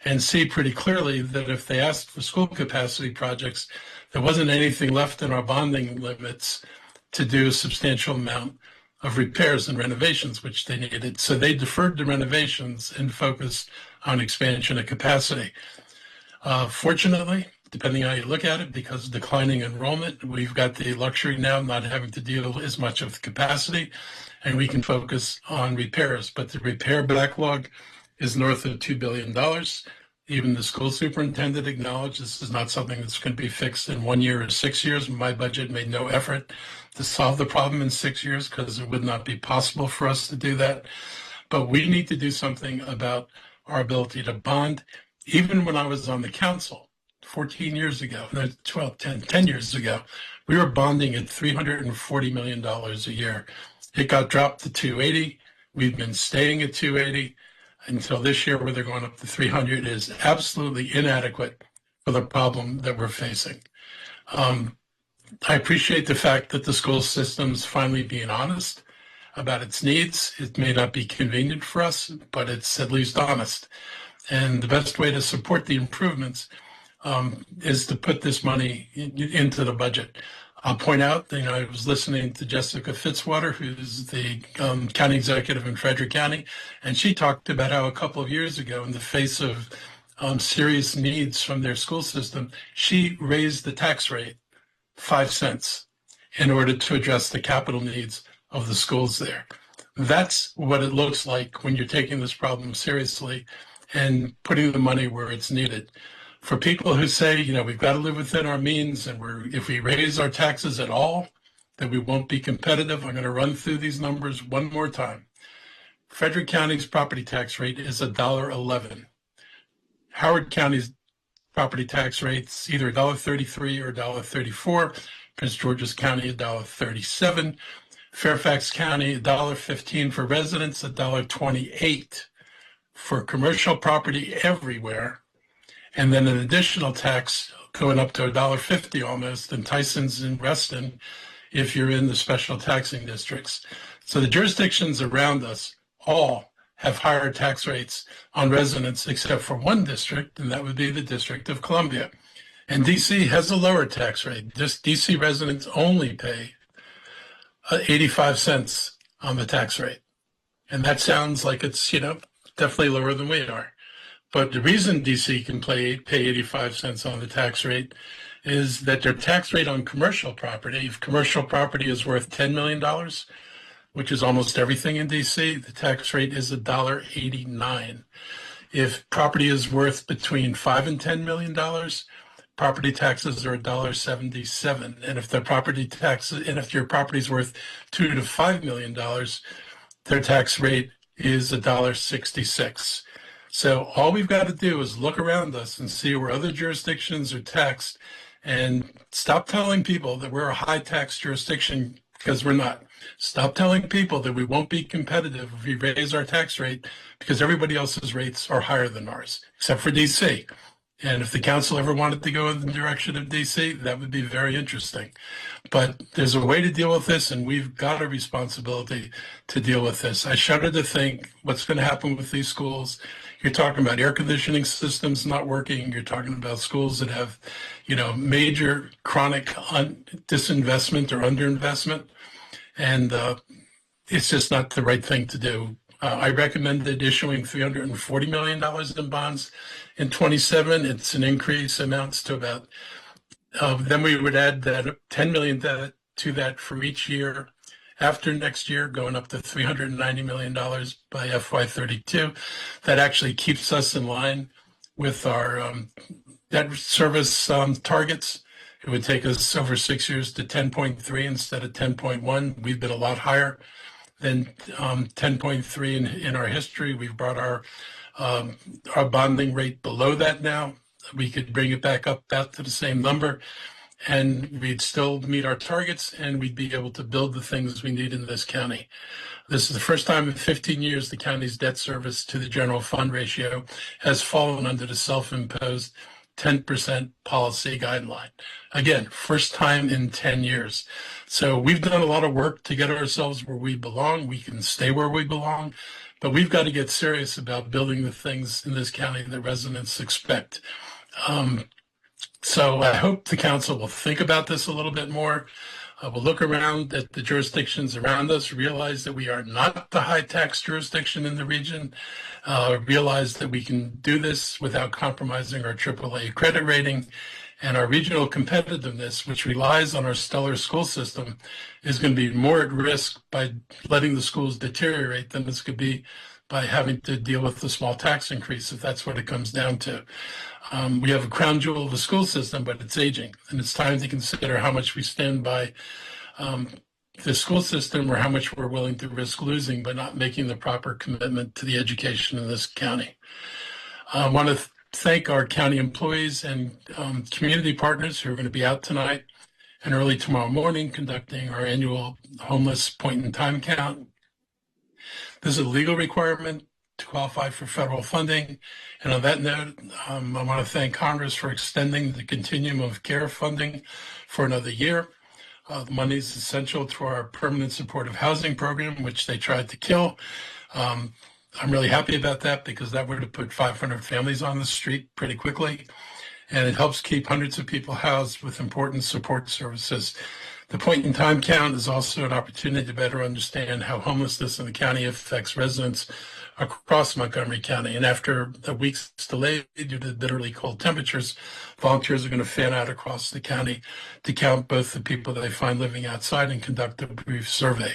and see pretty clearly that if they asked for school capacity projects, there wasn't anything left in our bonding limits to do a substantial amount of repairs and renovations, which they needed. So they deferred the renovations and focused on expansion of capacity. Fortunately, depending on how you look at it, because of declining enrollment, we've got the luxury now of not having to deal as much with capacity, and we can focus on repairs. But the repair backlog is north of $2 billion. Even the school superintendent acknowledged this is not something that's going to be fixed in 1 year or 6 years. My budget made no effort to solve the problem in 6 years because it would not be possible for us to do that. But we need to do something about our ability to bond. Even when I was on the council 14 years ago, 10 years ago, we were bonding at $340 million a year. It got dropped to 280. We've been staying at 280 until this year, where they're going up to 300. Is absolutely inadequate for the problem that we're facing. I appreciate the fact that the school system's finally being honest about its needs. It may not be convenient for us, but it's at least honest. And the best way to support the improvements is to put this money into the budget. I'll point out, I was listening to Jessica Fitzwater, who's the county executive in Frederick County, and she talked about how a couple of years ago, in the face of serious needs from their school system, she raised the tax rate 5 cents in order to address the capital needs of the schools there. That's what it looks like when you're taking this problem seriously and putting the money where it's needed. For people who say, we've got to live within our means, and if we raise our taxes at all, then we won't be competitive. I'm going to run through these numbers one more time. Frederick County's property tax rate is $1.11. Howard County's property tax rate's either $1.33 or $1.34. Prince George's County, $1.37. Fairfax County, $1.15 for residents, $1.28 for commercial property everywhere. And then an additional tax going up to $1.50 almost in Tyson's and Reston if you're in the special taxing districts. So the jurisdictions around us all have higher tax rates on residents except for one district, and that would be the District of Columbia. And DC has a lower tax rate. Just DC residents only pay 85 cents on the tax rate. And that sounds like it's, definitely lower than we are. But the reason DC can pay 85 cents on the tax rate is that their tax rate on commercial property, if commercial property is worth $10 million, which is almost everything in DC, the tax rate is $1.89. If property is worth between $5 and $10 million, property taxes are $1.77. And if your property is worth $2 to $5 million, their tax rate is $1.66. So all we've got to do is look around us and see where other jurisdictions are taxed, and stop telling people that we're a high tax jurisdiction because we're not. Stop telling people that we won't be competitive if we raise our tax rate, because everybody else's rates are higher than ours, except for DC. And if the council ever wanted to go in the direction of DC, that would be very interesting. But there's a way to deal with this, and we've got a responsibility to deal with this. I shudder to think what's going to happen with these schools. You're talking about air conditioning systems not working. You're talking about schools that have, major chronic disinvestment or underinvestment. And it's just not the right thing to do. I recommended issuing $340 million in bonds in 27. It's an increase, amounts to about, then we would add that $10 million to that for each year after next year, going up to $390 million by FY32. That actually keeps us in line with our debt service targets. It would take us over 6 years to 10.3 instead of 10.1. We've been a lot higher than 10.3 in our history. We've brought our bonding rate below that now. We could bring it back up about to the same number, and we'd still meet our targets, and we'd be able to build the things we need in this county. This is the first time in 15 years the county's debt service to the general fund ratio has fallen under the self-imposed 10% policy guideline. Again, first time in 10 years. So we've done a lot of work to get ourselves where we belong. We can stay where we belong, but we've got to get serious about building the things in this county that residents expect. So I hope the council will think about this a little bit more. We'll look around at the jurisdictions around us, realize that we are not the high tax jurisdiction in the region, realize that we can do this without compromising our AAA credit rating, and our regional competitiveness, which relies on our stellar school system, is going to be more at risk by letting the schools deteriorate than it's going to be by having to deal with the small tax increase, if that's what it comes down to. We have a crown jewel of a school system, but it's aging, and it's time to consider how much we stand by the school system or how much we're willing to risk losing by not making the proper commitment to the education in this county. I want to thank our county employees and community partners who are going to be out tonight and early tomorrow morning conducting our annual homeless point-in-time count. This is a legal requirement to qualify for federal funding. And on that note, I want to thank Congress for extending the continuum of care funding for another year. The money is essential to our permanent supportive housing program, which they tried to kill. I'm really happy about that because that would have put 500 families on the street pretty quickly. And it helps keep hundreds of people housed with important support services. The point-in-time count is also an opportunity to better understand how homelessness in the county affects residents across Montgomery County. And after a week's delay due to bitterly cold temperatures, volunteers are going to fan out across the county to count both the people they find living outside and conduct a brief survey.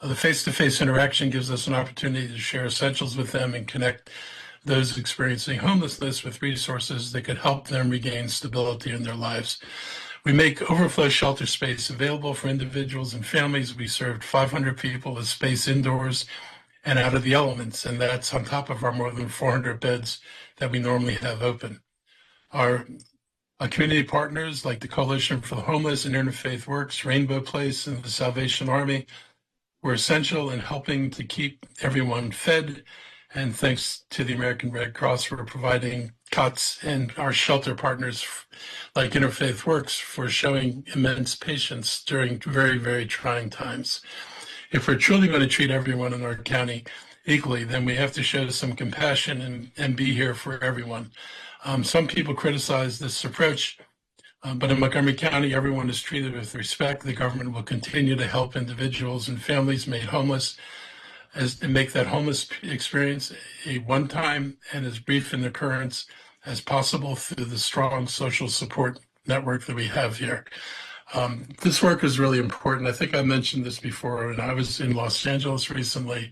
The face-to-face interaction gives us an opportunity to share essentials with them and connect those experiencing homelessness with resources that could help them regain stability in their lives. We make overflow shelter space available for individuals and families. We served 500 people with space indoors and out of the elements, and that's on top of our more than 400 beds that we normally have open. Our community partners like the Coalition for the Homeless and Interfaith Works, Rainbow Place, and the Salvation Army were essential in helping to keep everyone fed. And thanks to the American Red Cross for providing cots, and our shelter partners like Interfaith Works for showing immense patience during very, very trying times. If we're truly going to treat everyone in our county equally, then we have to show some compassion and be here for everyone. Some people criticize this approach, but in Montgomery County, everyone is treated with respect. The government will continue to help individuals and families made homeless and make that homeless experience a one-time and as brief an occurrence as possible through the strong social support network that we have here. This work is really important. I think I mentioned this before when I was in Los Angeles recently.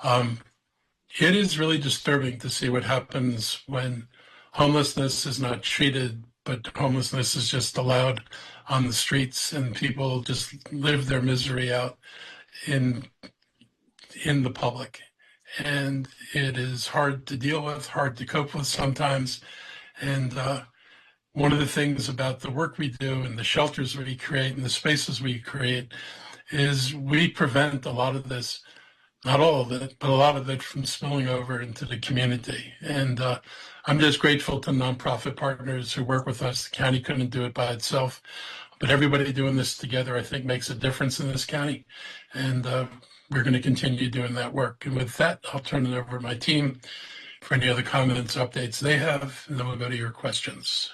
It is really disturbing to see what happens when homelessness is not treated, but homelessness is just allowed on the streets and people just live their misery out in the public. And it is hard to deal with, hard to cope with sometimes. And one of the things about the work we do and the shelters we create and the spaces we create is we prevent a lot of this, not all of it, but a lot of it from spilling over into the community. And I'm just grateful to nonprofit partners who work with us. The county couldn't do it by itself, but everybody doing this together, I think, makes a difference in this county. And we're going to continue doing that work. And with that, I'll turn it over to my team for any other comments, updates they have, and then we'll go to your questions.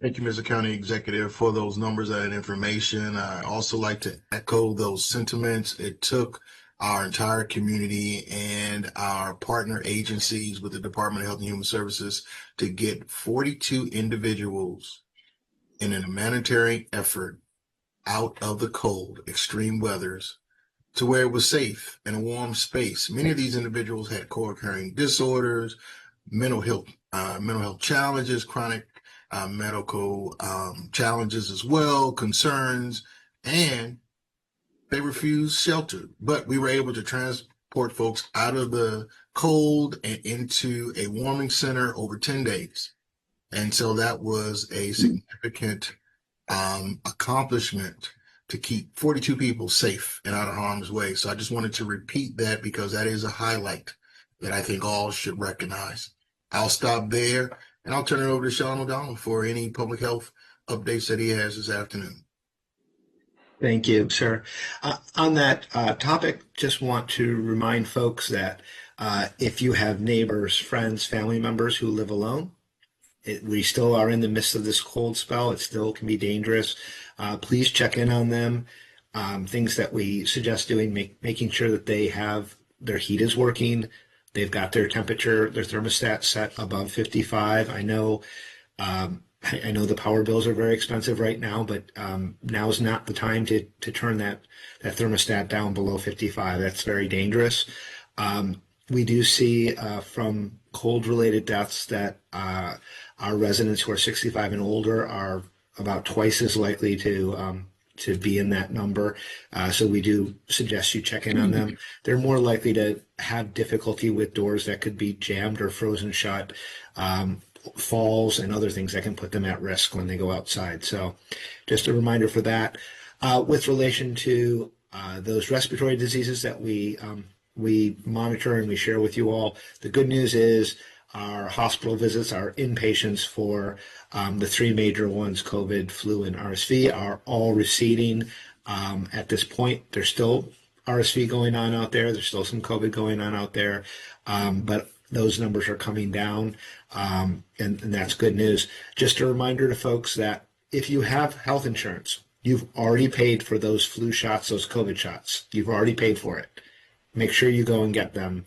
Thank you, Mr. County Executive, for those numbers and information. I also like to echo those sentiments. It took our entire community and our partner agencies with the Department of Health and Human Services to get 42 individuals in a humanitarian effort out of the cold, extreme weathers, to where it was safe in a warm space. Many of these individuals had co-occurring disorders, mental health challenges, chronic medical challenges as well, concerns, and they refused shelter. But we were able to transport folks out of the cold and into a warming center over 10 days. And so that was a significant accomplishment to keep 42 people safe and out of harm's way. So I just wanted to repeat that because that is a highlight that I think all should recognize. I'll stop there and I'll turn it over to Sean O'Donnell for any public health updates that he has this afternoon. Thank you, sir. On that topic, just want to remind folks that if you have neighbors, friends, family members who live alone, we still are in the midst of this cold spell. It still can be dangerous. Please check in on them. Things that we suggest doing, making sure that they have their heat is working. They've got their temperature, their thermostat set above 55. I know the power bills are very expensive right now, but now is not the time to turn that thermostat down below 55. That's very dangerous. We do see from cold-related deaths that our residents who are 65 and older are about twice as likely to be in that number. So we do suggest you check in on them. They're more likely to have difficulty with doors that could be jammed or frozen shut, falls and other things that can put them at risk when they go outside. So just a reminder for that. With relation to those respiratory diseases that we monitor and we share with you all, the good news is our hospital visits, our inpatients for the three major ones, COVID, flu, and RSV, are all receding at this point. There's still RSV going on out there. There's still some COVID going on out there, but those numbers are coming down, and that's good news. Just a reminder to folks that if you have health insurance, you've already paid for those flu shots, those COVID shots. You've already paid for it. Make sure you go and get them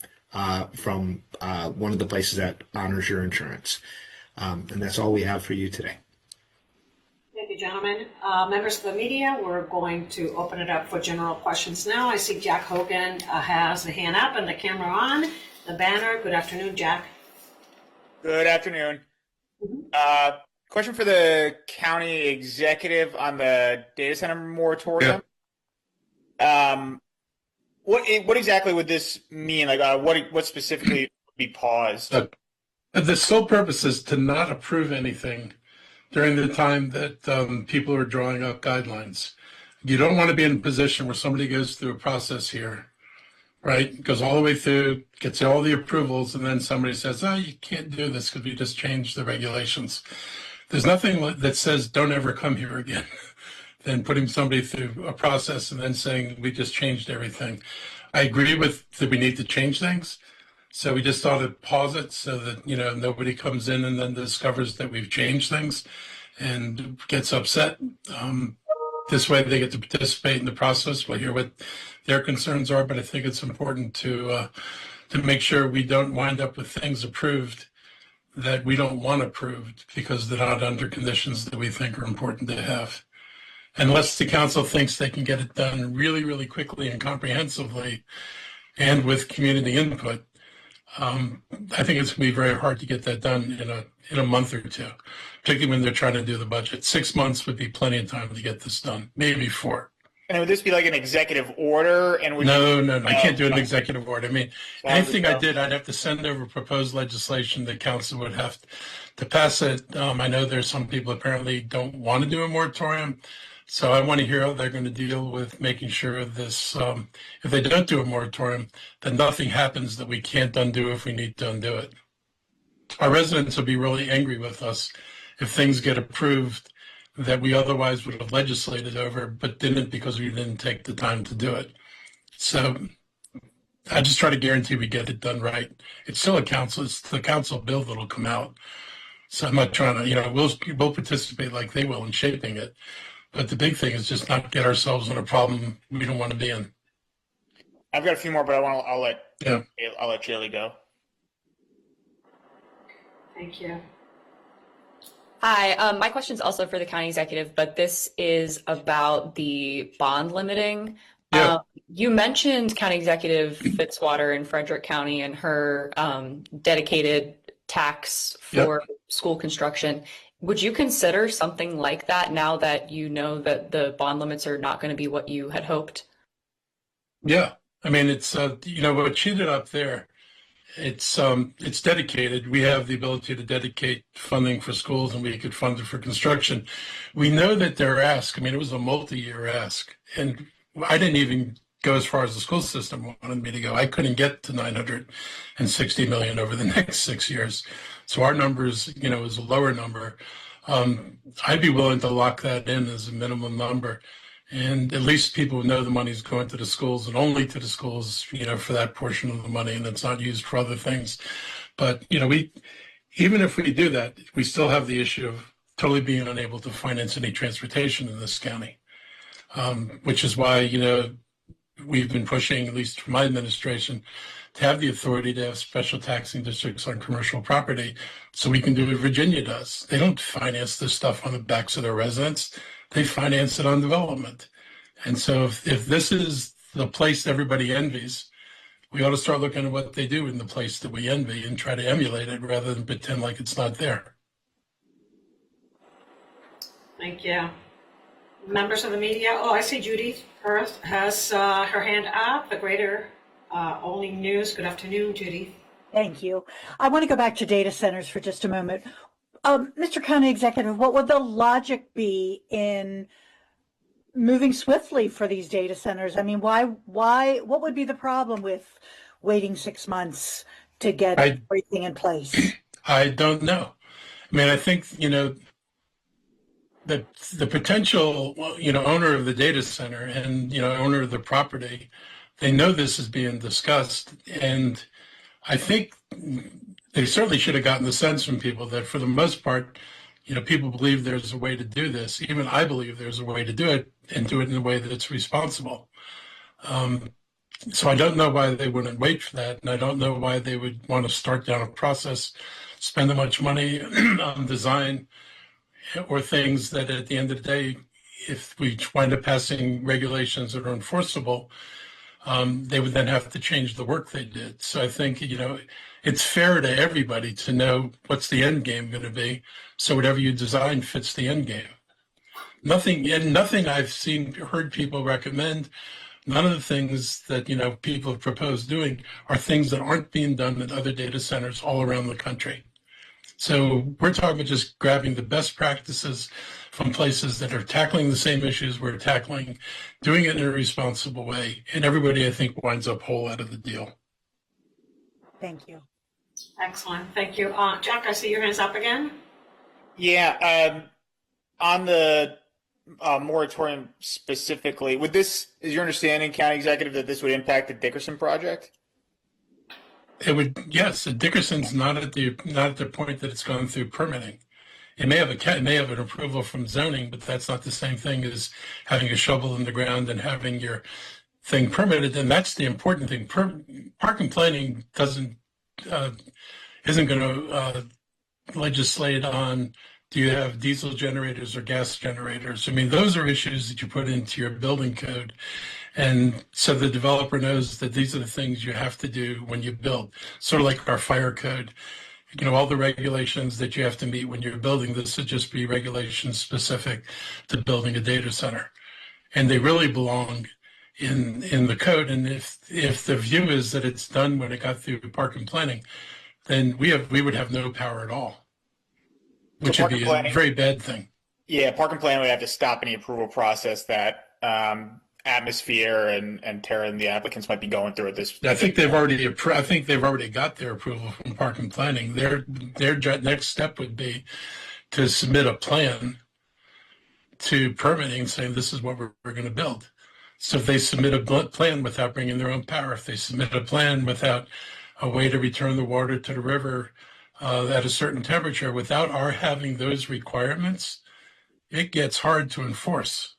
from one of the places that honors your insurance. And that's all we have for you today. Thank you, gentlemen. Members of the media, we're going to open it up for general questions now. I see Jack Hogan has the hand up and the camera on, the banner. Good afternoon, Jack. Good afternoon. Question for the county executive on the data center moratorium. Yeah. What exactly would this mean? Like, what specifically would be paused? The sole purpose is to not approve anything during the time that people are drawing up guidelines. You don't want to be in a position where somebody goes through a process here, right? Goes all the way through, gets all the approvals, and then somebody says, "Oh, you can't do this because we just changed the regulations." There's nothing that says don't ever come here again. Than putting somebody through a process and then saying we just changed everything. I agree with that we need to change things. So we just thought to pause it so that, nobody comes in and then discovers that we've changed things and gets upset. This way they get to participate in the process. We'll hear what their concerns are, but I think it's important to make sure we don't wind up with things approved that we don't want approved because they're not under conditions that we think are important to have. Unless the council thinks they can get it done really, really quickly and comprehensively and with community input, I think it's going to be very hard to get that done in a month or two, particularly when they're trying to do the budget. 6 months would be plenty of time to get this done, maybe 4. And would this be like an executive order? And No, I can't do an executive order. I mean, anything I did, I'd have to send over proposed legislation. The council would have to pass it. I know there's some people apparently don't want to do a moratorium. So I want to hear how they're going to deal with making sure this, if they don't do a moratorium, then nothing happens that we can't undo if we need to undo it. Our residents will be really angry with us if things get approved that we otherwise would have legislated over, but didn't because we didn't take the time to do it. So I just try to guarantee we get it done right. It's still it's the council bill that'll come out. So I'm not trying to, we'll participate like they will in shaping it. But the big thing is just not get ourselves in a problem we don't want to be in. I've got a few more, but I'll let Jaylee go. Thank you. Hi, my question is also for the county executive, but this is about the bond limiting. Yeah. You mentioned County Executive Fitzwater in Frederick County and her dedicated tax for school construction. Would you consider something like that now that you know that the bond limits are not going to be what you had hoped? Yeah. I mean, it's, what she did up there, it's dedicated. We have the ability to dedicate funding for schools and we could fund it for construction. We know that their ask, it was a multi-year ask. And I didn't even go as far as the school system wanted me to go. I couldn't get to $960 million over the next 6 years. So our numbers, is a lower number. I'd be willing to lock that in as a minimum number. And at least people know the money's going to the schools and only to the schools, for that portion of the money, and it's not used for other things. But, even if we do that, we still have the issue of totally being unable to finance any transportation in this county, which is why, we've been pushing, at least for my administration, to have the authority to have special taxing districts on commercial property so we can do what Virginia does. They don't finance this stuff on the backs of their residents. They finance it on development. And so if this is the place everybody envies, we ought to start looking at what they do in the place that we envy and try to emulate it rather than pretend like it's not there. Thank you. Members of the media. Oh, I see Judy Hurst has her hand up. The Greater Only News. Good afternoon, Judy. Thank you. I want to go back to data centers for just a moment. Mr. County Executive, what would the logic be in moving swiftly for these data centers? What would be the problem with waiting 6 months to get everything in place? I don't know. I think, the potential, owner of the data center and, owner of the property, they know this is being discussed. And I think they certainly should have gotten the sense from people that for the most part, people believe there's a way to do this. Even I believe there's a way to do it and do it in a way that's responsible. So I don't know why they wouldn't wait for that. And I don't know why they would want to start down a process, spend that much money on design or things that at the end of the day, if we wind up passing regulations that are enforceable, they would then have to change the work they did. So I think, it's fair to everybody to know what's the end game going to be. So whatever you design fits the end game. Nothing I've heard people recommend, none of the things that, people have proposed doing are things that aren't being done at other data centers all around the country. So we're talking about just grabbing the best practices from places that are tackling the same issues we're tackling, doing it in a responsible way, and everybody, I think, winds up whole out of the deal. Thank you. Excellent. Thank you. Jack, I see your hands up again. Yeah. On the moratorium specifically, is your understanding, County Executive, that this would impact the Dickerson project? It would, yes. Dickerson's not at the point that it's gone through permitting. It may have an approval from zoning, but that's not the same thing as having a shovel in the ground and having your thing permitted. And that's the important thing. Park and planning isn't going to legislate on, do you have diesel generators or gas generators? Those are issues that you put into your building code. And so the developer knows that these are the things you have to do when you build. Sort of like our fire code, all the regulations that you have to meet when you're building this would just be regulations specific to building a data center. And they really belong in the code. And if the view is that it's done when it got through park and planning, then we would have no power at all, which would be a very bad thing. Yeah, park and plan would have to stop any approval process that Atmosphere and Terra and the applicants might be going through at this. I think they've already got their approval from Park and Planning. Their next step would be to submit a plan to permitting saying this is what we're going to build. So if they submit a plan without bringing their own power, if they submit a plan without a way to return the water to the river at a certain temperature, without our having those requirements, it gets hard to enforce.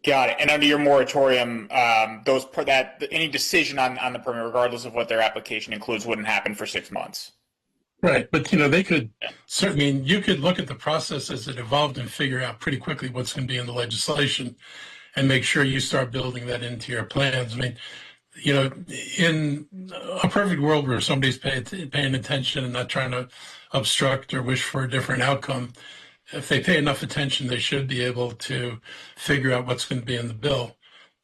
Got it. And under your moratorium, any decision on the permit, regardless of what their application includes, wouldn't happen for 6 months. Right, but they could certainly. You could look at the process as it evolved and figure out pretty quickly what's going to be in the legislation, and make sure you start building that into your plans. I mean, in a perfect world where somebody's paying attention and not trying to obstruct or wish for a different outcome, if they pay enough attention, they should be able to figure out what's going to be in the bill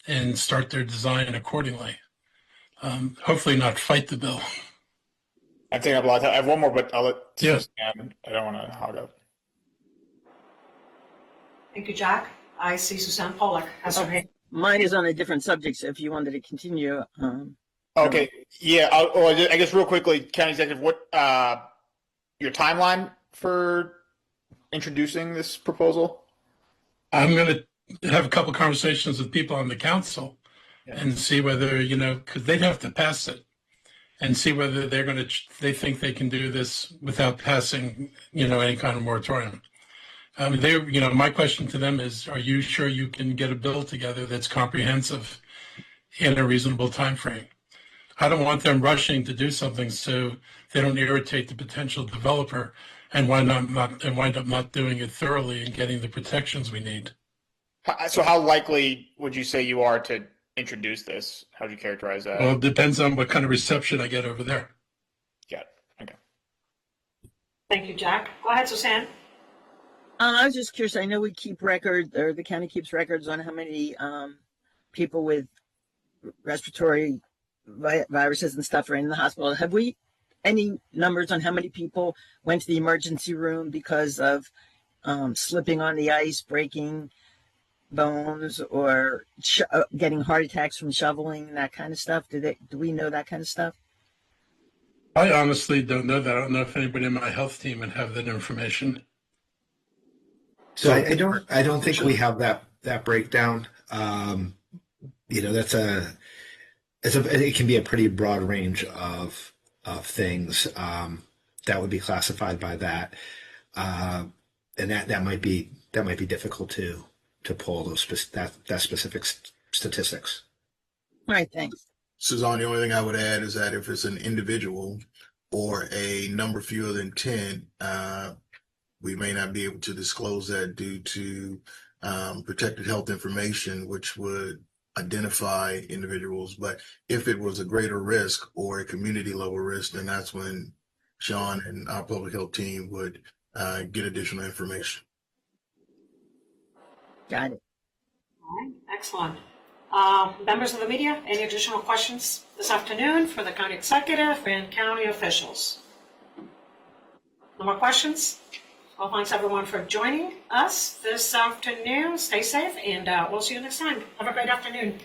and start their design accordingly. Hopefully not fight the bill. I'm taking up a lot of time. I have one more, but I'll let Yes. I don't want to hog up. Thank you, Jack. I see Suzanne Pollack has her hand. Mine is on a different subject, so if you wanted to continue. Okay. Yeah. I guess real quickly, County Executive, what your timeline for introducing this proposal? I'm going to have a couple conversations with people on the council and see whether, because they'd have to pass it, and see whether they think they can do this without passing, any kind of moratorium. My question to them is, are you sure you can get a bill together that's comprehensive in a reasonable time frame? I don't want them rushing to do something so they don't irritate the potential developer and wind up not doing it thoroughly and getting the protections we need. So how likely would you say you are to introduce this? How would you characterize that? Well, it depends on what kind of reception I get over there. Got it. Okay. Thank you, Jack. Go ahead, Suzanne. I was just curious. I know we keep records, or the county keeps records on how many people with respiratory viruses and stuff are in the hospital. Have we any numbers on how many people went to the emergency room because of slipping on the ice, breaking bones, or getting heart attacks from shoveling, that kind of stuff? Do we know that kind of stuff? I honestly don't know that. I don't know if anybody in my health team would have that information. So I don't think we have that breakdown. It can be a pretty broad range of things that would be classified by that, and that might be difficult to pull those that specific statistics. All right, thanks. Suzanne, the only thing I would add is that if it's an individual or a number fewer than 10, we may not be able to disclose that due to protected health information, which would identify individuals. But if it was a greater risk or a community level risk, then that's when Sean and our public health team would get additional information. Got it. All right, excellent. Members of the media, any additional questions this afternoon for the county executive and county officials? No more questions? Well, thanks everyone for joining us this afternoon. Stay safe, and we'll see you next time. Have a great afternoon.